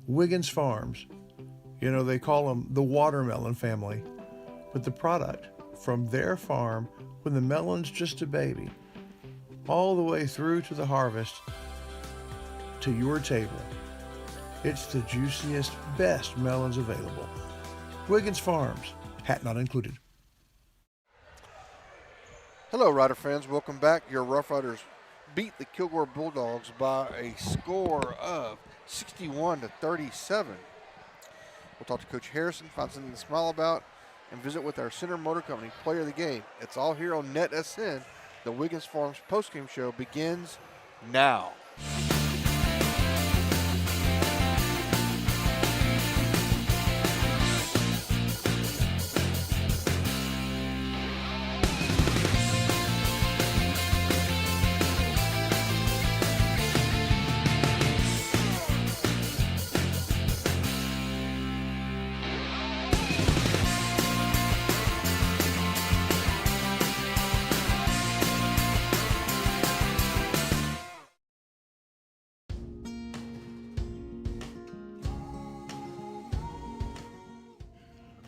Wiggins Farms. You know, they call them the watermelon family, but the product from their farm when the melon's just a baby, all the way through to the harvest to your table. It's the juiciest, best melons available. Wiggins Farms, hat not included. Hello, Rider fans. Welcome back. Your Rough Riders beat the Kilgore Bulldogs by a score of 61-37. We'll talk to Coach Harrison, find something to smile about, and visit with our Center Motor Company player of the game. It's all here on NetSN. The Wiggins Farms postgame show begins now.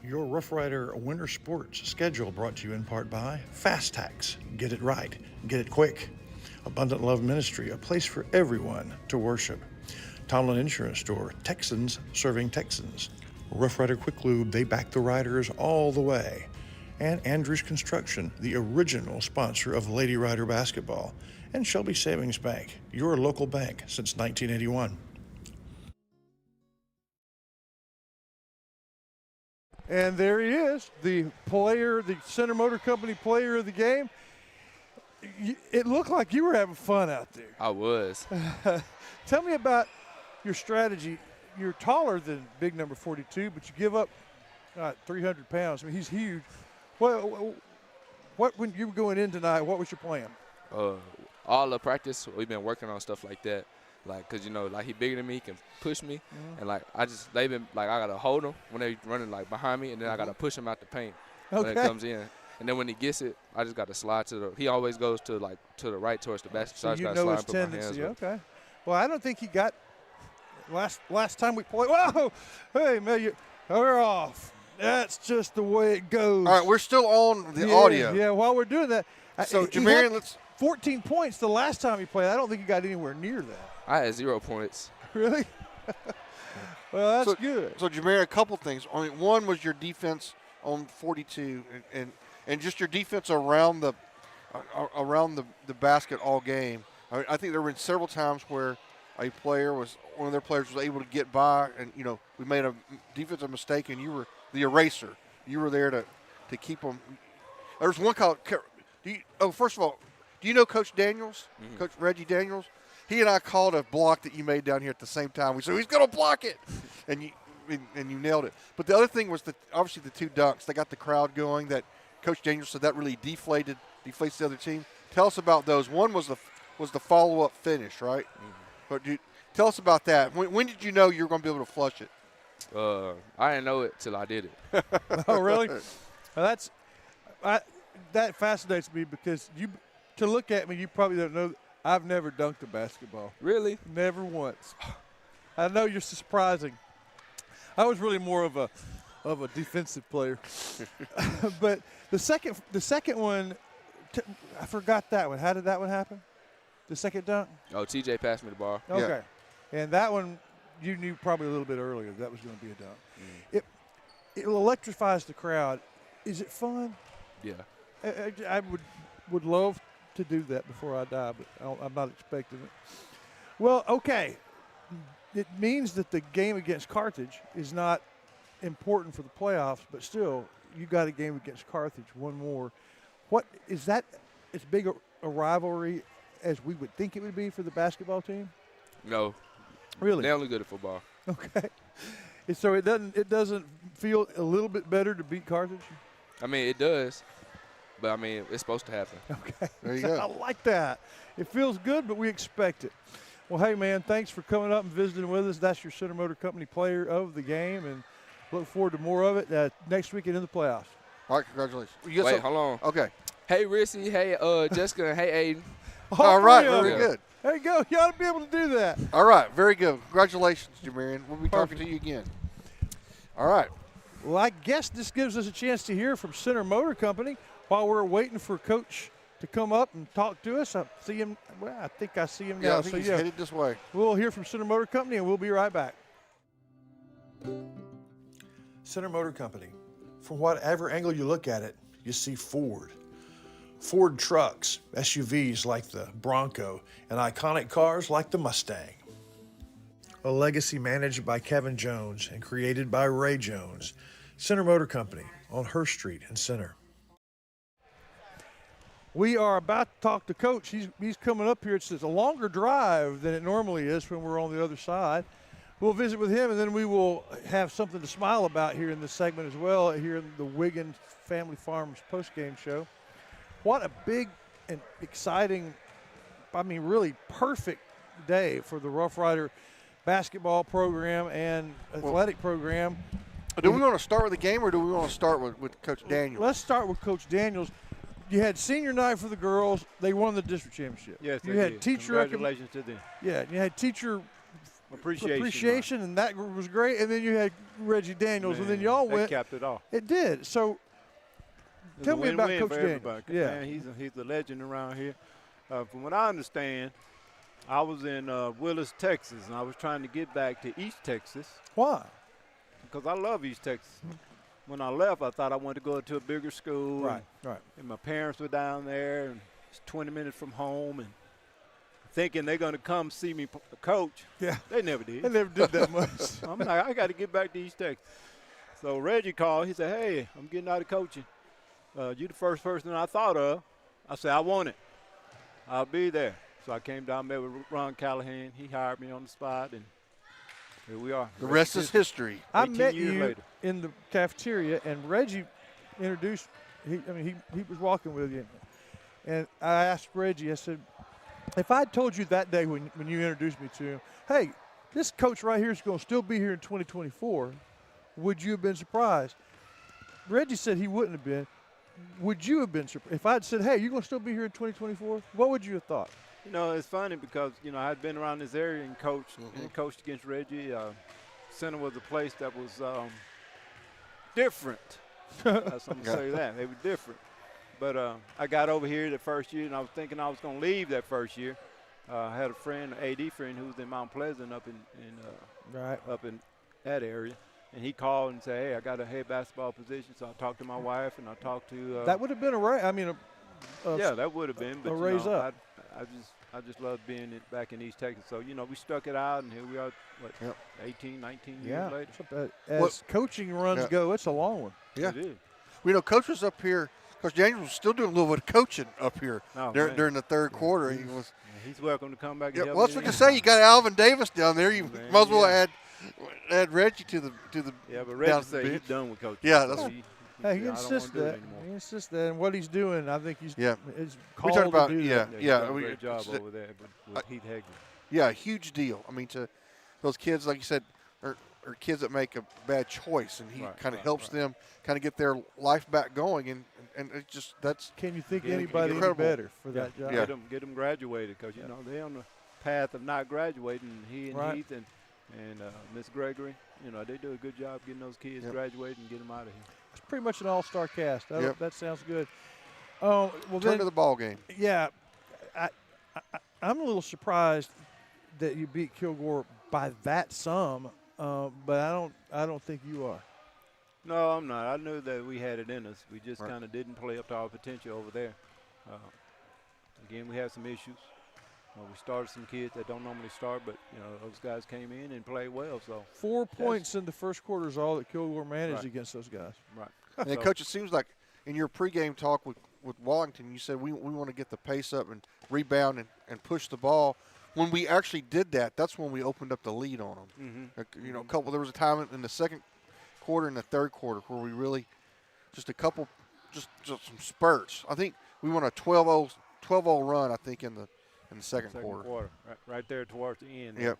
Your Rough Rider Winter Sports schedule brought to you in part by Fast Tax. Get it right. Get it quick. Abundant Love Ministry, a place for everyone to worship. Tomlin Insurance Store, Texans serving Texans. Rough Rider Quick Lube, they back the riders all the way. And Andrews Construction, the original sponsor of Lady Rider basketball. And Shelby Savings Bank, your local bank since 1981. And there he is, the player, the Center Motor Company player of the game. It looked like you were having fun out there. I was. Tell me about your strategy. You're taller than big number 42, but you give up 300 pounds. I mean, he's huge. What when you were going in tonight, what was your plan? All the practice, we've been working on stuff like that. Like, cause you know, like he bigger than me, he can push me, and like they've been like I gotta hold him when they running like behind me, and then I gotta push him out the paint when it comes in, and then when he gets it, I just gotta slide to the. He always goes to the right towards the basket, so I just gotta slide and put my hands with. Okay. Well, I don't think he got last time we played. Whoa, hey man, we're off. That's just the way it goes. All right, we're still on the audio. Yeah, while we're doing that, so Jamarian, let's. 14 points the last time he played. I don't think he got anywhere near that. I had 0 points. Really? Well, that's good. So, Jameer, a couple things. I mean, one was your defense on 42, and just your defense around the basket all game. I think there were several times where one of their players was able to get by, and you know we made a defensive mistake, and you were the eraser. You were there to keep them. There's one call. First of all, do you know Coach Daniels, Coach Reggie Daniels? He and I called a block that you made down here at the same time. We said, he's going to block it. And you nailed it. But the other thing was obviously the two dunks. They got the crowd going. That Coach Daniels said that really deflates the other team. Tell us about those. One was the follow-up finish, right? But tell us about that. When did you know you were going to be able to flush it? I didn't know it till I did it. Oh, really? Well, that fascinates me because to look at me, you probably don't know I've never dunked a basketball. Really? Never once. I know you're surprising. I was really more of a defensive player. But the second one, I forgot that one. How did that one happen? The second dunk? Oh, TJ passed me the ball. Okay. Yeah. And that one, you knew probably a little bit earlier that was going to be a dunk. It electrifies the crowd. Is it fun? Yeah. would love to do that before I die, but I'm not expecting it. Well, okay. It means that the game against Carthage is not important for the playoffs, but still, you got a game against Carthage, one more. What is that as big a rivalry as we would think it would be for the basketball team? No. Really? They're only good at football. Okay. And so it doesn't feel a little bit better to beat Carthage? I mean, it does. But, I mean, it's supposed to happen. Okay. There you go. I like that. It feels good, but we expect it. Well, hey, man, thanks for coming up and visiting with us. That's your Center Motor Company player of the game, and look forward to more of it next weekend in the playoffs. All right, congratulations. Wait, hold on. Okay. Hey, Rissy. Hey, Jessica. And hey, Aiden. All right, very good. There you go. You ought to be able to do that. All right, very good. Congratulations, Jamarian. We'll be talking to you again. All right. Well, I guess this gives us a chance to hear from Center Motor Company while we're waiting for Coach to come up and talk to us. I see him. Well, I think I see him now. Yeah, I think he's headed this way. We'll hear from Center Motor Company, and we'll be right back. Center Motor Company. From whatever angle you look at it, you see Ford. Ford trucks, SUVs like the Bronco, and iconic cars like the Mustang. A legacy managed by Kevin Jones and created by Ray Jones. Center Motor Company on Hurst Street in Center. We are about to talk to Coach. He's coming up here. It's a longer drive than it normally is when we're on the other side. We'll visit with him, and then we will have something to smile about here in this segment as well, here in the Wiggins Family Farms postgame show. What a big and exciting, I mean, really perfect day for the Rough Rider basketball program and athletic program. Do we want to start with the game, or do we want to start with Coach Daniels? Let's start with Coach Daniels. You had senior night for the girls. They won the district championship. Yes, you they had did. teacher Congratulations to them. Yeah, you had teacher appreciation, and that was great. And then you had Reggie Daniels, and then y'all went. That capped it off. It did. So tell me about Coach Daniels. Yeah, man, he's a legend around here. From what I understand, I was in Willis, Texas, and I was trying to get back to East Texas. Why? Because I love East Texas. When I left, I thought I wanted to go to a bigger school. Right. And my parents were down there, and it's 20 minutes from home, and thinking they're going to come see me coach. Yeah. They never did. They never did that much. I'm like, I got to get back to East Texas. So Reggie called. He said, hey, I'm getting out of coaching. You the first person I thought of. I said, I want it. I'll be there. So I came down, met with Ron Callahan. He hired me on the spot, and here we are. The rest is history. I met you later. in the cafeteria, and Reggie introduced. He was walking with you, and I asked Reggie. I said, if I told you that day when you introduced me to him, hey, this coach right here is going to still be here in 2024, would you have been surprised? Reggie said he wouldn't have been. Would you have been surprised if I'd said, hey, you're going to still be here in 2024? What would you have thought? You know, it's funny because, I had been around this area and coached against Reggie. Center was a place that was different. I'm going to say that. They were different. But I got over here the first year, and I was thinking I was going to leave that first year. I had a friend, an AD friend, who was in Mount Pleasant up in that area. And he called and said, hey, I got a head basketball position. So I talked to my wife, and I talked to that would have been a raise. I mean, yeah, that would have been. But, a raise up. I just love being back in East Texas. So, we stuck it out, and here we are, 18, 19 years later. As coaching runs go, it's a long one. Yeah. It is. We know Coach was up here. Coach Daniels was still doing a little bit of coaching up here during the third quarter. He's welcome to come back. Yeah, well, that's what I can say. You got Alvin Davis down there. You might as well add Reggie to the. Yeah, but Reggie said he's done with coaching. Yeah, that's. He insists that. He insists that, and what he's doing, I think he's we talked about He's done a great job over there with Heath Hagley. Yeah, huge deal. I mean, to those kids, like you said, are kids that make a bad choice, and he kind of helps them kind of get their life back going, and it just that's. Can you think anybody any better for that job? Yeah. Get them graduated because they're on the path of not graduating. He and Heath and Miss Gregory, they do a good job getting those kids graduated and get them out of here. It's pretty much an all-star cast. That sounds good. Turn to the ball game. Yeah, I'm a little surprised that you beat Kilgore by that sum, but I don't think you are. No, I'm not. I knew that we had it in us. We just kind of didn't play up to our potential over there. Again, we had some issues. We started some kids that don't normally start, but those guys came in and played well. So 4 points in the first quarter is all that Kilgore managed Right. against those guys. Right. And Coach, it seems like in your pregame talk with Wallington, you said we want to get the pace up and rebound and push the ball. When we actually did that, that's when we opened up the lead on them. Mm-hmm. There was a time in the second quarter and the third quarter where we really just some spurts. I think we won a 12-0 run. I think in the second quarter. Right there towards the end. Yep.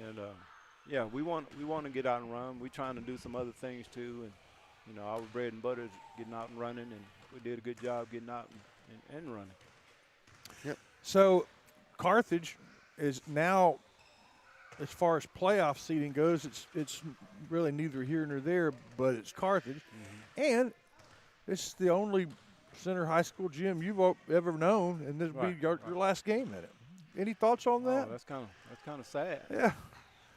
And we want to get out and run. We're trying to do some other things too, and our bread and butter is getting out and running, and we did a good job getting out and running. Yep. So Carthage is now, as far as playoff seeding goes, it's really neither here nor there, but it's Carthage, and it's the only Center High School gym you've ever known, and this will be your last game at it. Any thoughts on that? Oh, that's kind of sad. Yeah.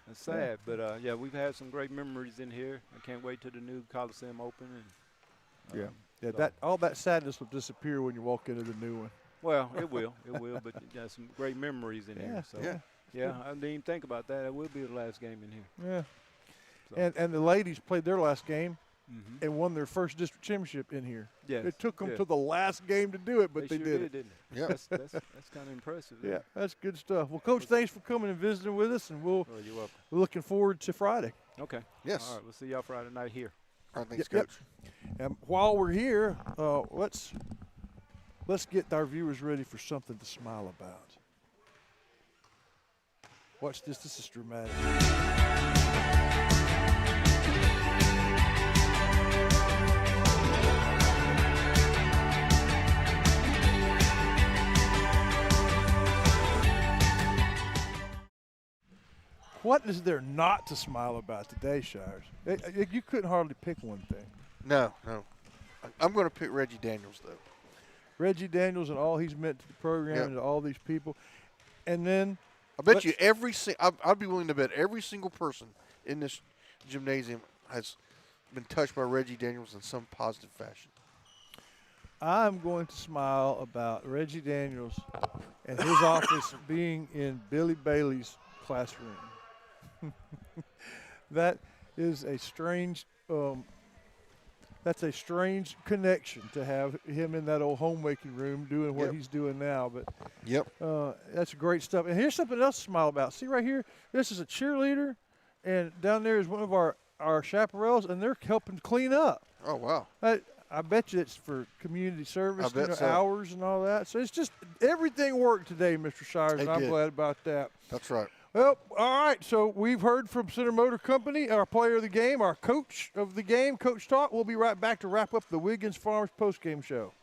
That's sad, but we've had some great memories in here. I can't wait till the new Coliseum open. And all that sadness will disappear when you walk into the new one. Well, it will, but some great memories in here. So I didn't even think about that. It will be the last game in here. Yeah. So. And the ladies played their last game and won their first district championship in here. Yes. It took them to the last game to do it, but they sure did it. didn't they? Yeah. That's kind of impressive. Yeah, that's good stuff. Well, Coach, thanks for coming and visiting with us, and you're welcome. we're looking forward to Friday. Okay. Yes. All right, we'll see y'all Friday night here. All right, thanks, Coach. And while we're here, let's get our viewers ready for something to smile about. Watch this. This is dramatic. What is there not to smile about today, Shires? You couldn't hardly pick one thing. No. I'm going to pick Reggie Daniels, though. Reggie Daniels and all he's meant to the program and to all these people. And then I bet you I'd be willing to bet every single person in this gymnasium has been touched by Reggie Daniels in some positive fashion. I'm going to smile about Reggie Daniels and his office being in Billy Bailey's classroom. That is a strange that's a strange connection to have him in that old homemaking room doing what he's doing now. But that's great stuff. And here's something else to smile about. See right here, this is a cheerleader, and down there is one of our chaparrals, and they're helping clean up. Oh, wow. I bet you it's for community service, so. hours and all that. So it's just everything worked today, Mr. Shires, and I'm glad about that. That's right. Well, all right, so we've heard from Center Motor Company, our player of the game, our coach of the game, Coach Talk. We'll be right back to wrap up the Wiggins Farms postgame show.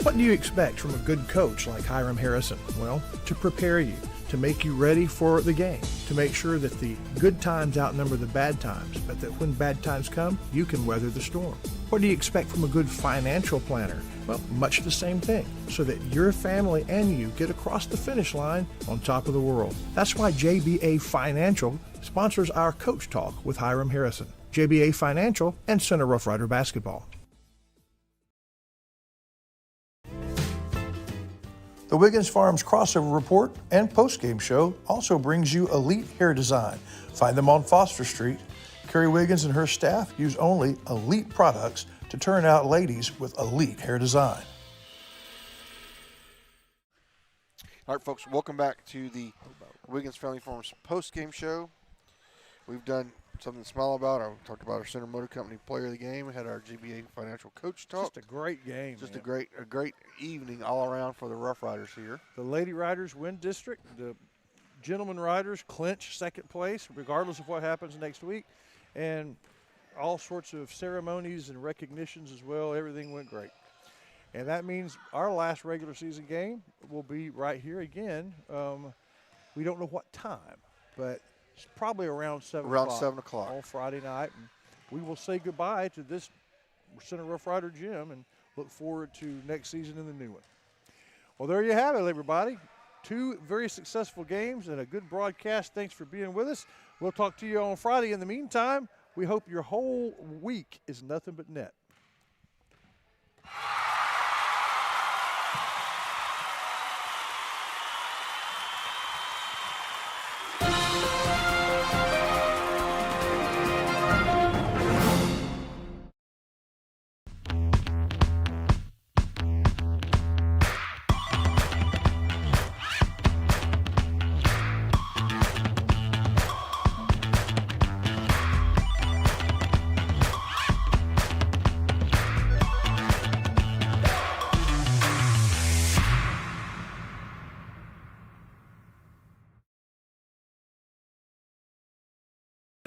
What do you expect from a good coach like Hiram Harrison? Well, to prepare you, to make you ready for the game, to make sure that the good times outnumber the bad times, but that when bad times come, you can weather the storm. What do you expect from a good financial planner? Well, much the same thing, so that your family and you get across the finish line on top of the world. That's why JBA Financial sponsors our Coach Talk with Hiram Harrison. JBA Financial and Center Rough Rider Basketball. The Wiggins Farms crossover report and postgame show also brings you Elite Hair Design. Find them on Foster Street. Carrie Wiggins and her staff use only elite products to turn out ladies with elite hair design. All right, folks, welcome back to the Wiggins Family Farms postgame show. We've done something to smile about. I talked about our Center Motor Company player of the game. We had our GBA financial coach talk. Just a great game. Just a great evening all around for the Rough Riders here. The Lady Riders win district. The Gentlemen Riders clinch second place, regardless of what happens next week. And all sorts of ceremonies and recognitions as well. Everything went great. And that means our last regular season game will be right here again. We don't know what time, but it's probably around 7 o'clock. Around 7 o'clock. On Friday night. And we will say goodbye to this Center Rough Rider gym and look forward to next season in the new one. Well, there you have it, everybody. 2 very successful games and a good broadcast. Thanks for being with us. We'll talk to you on Friday. In the meantime, we hope your whole week is nothing but net.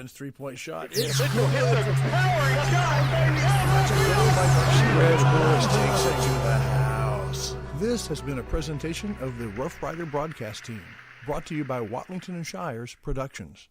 Evans' three-point shot. It's good. Powering shot, baby. Red Bulls takes it to the house. This has been a presentation of the Rough Rider broadcast team, brought to you by Watlington and Shires Productions.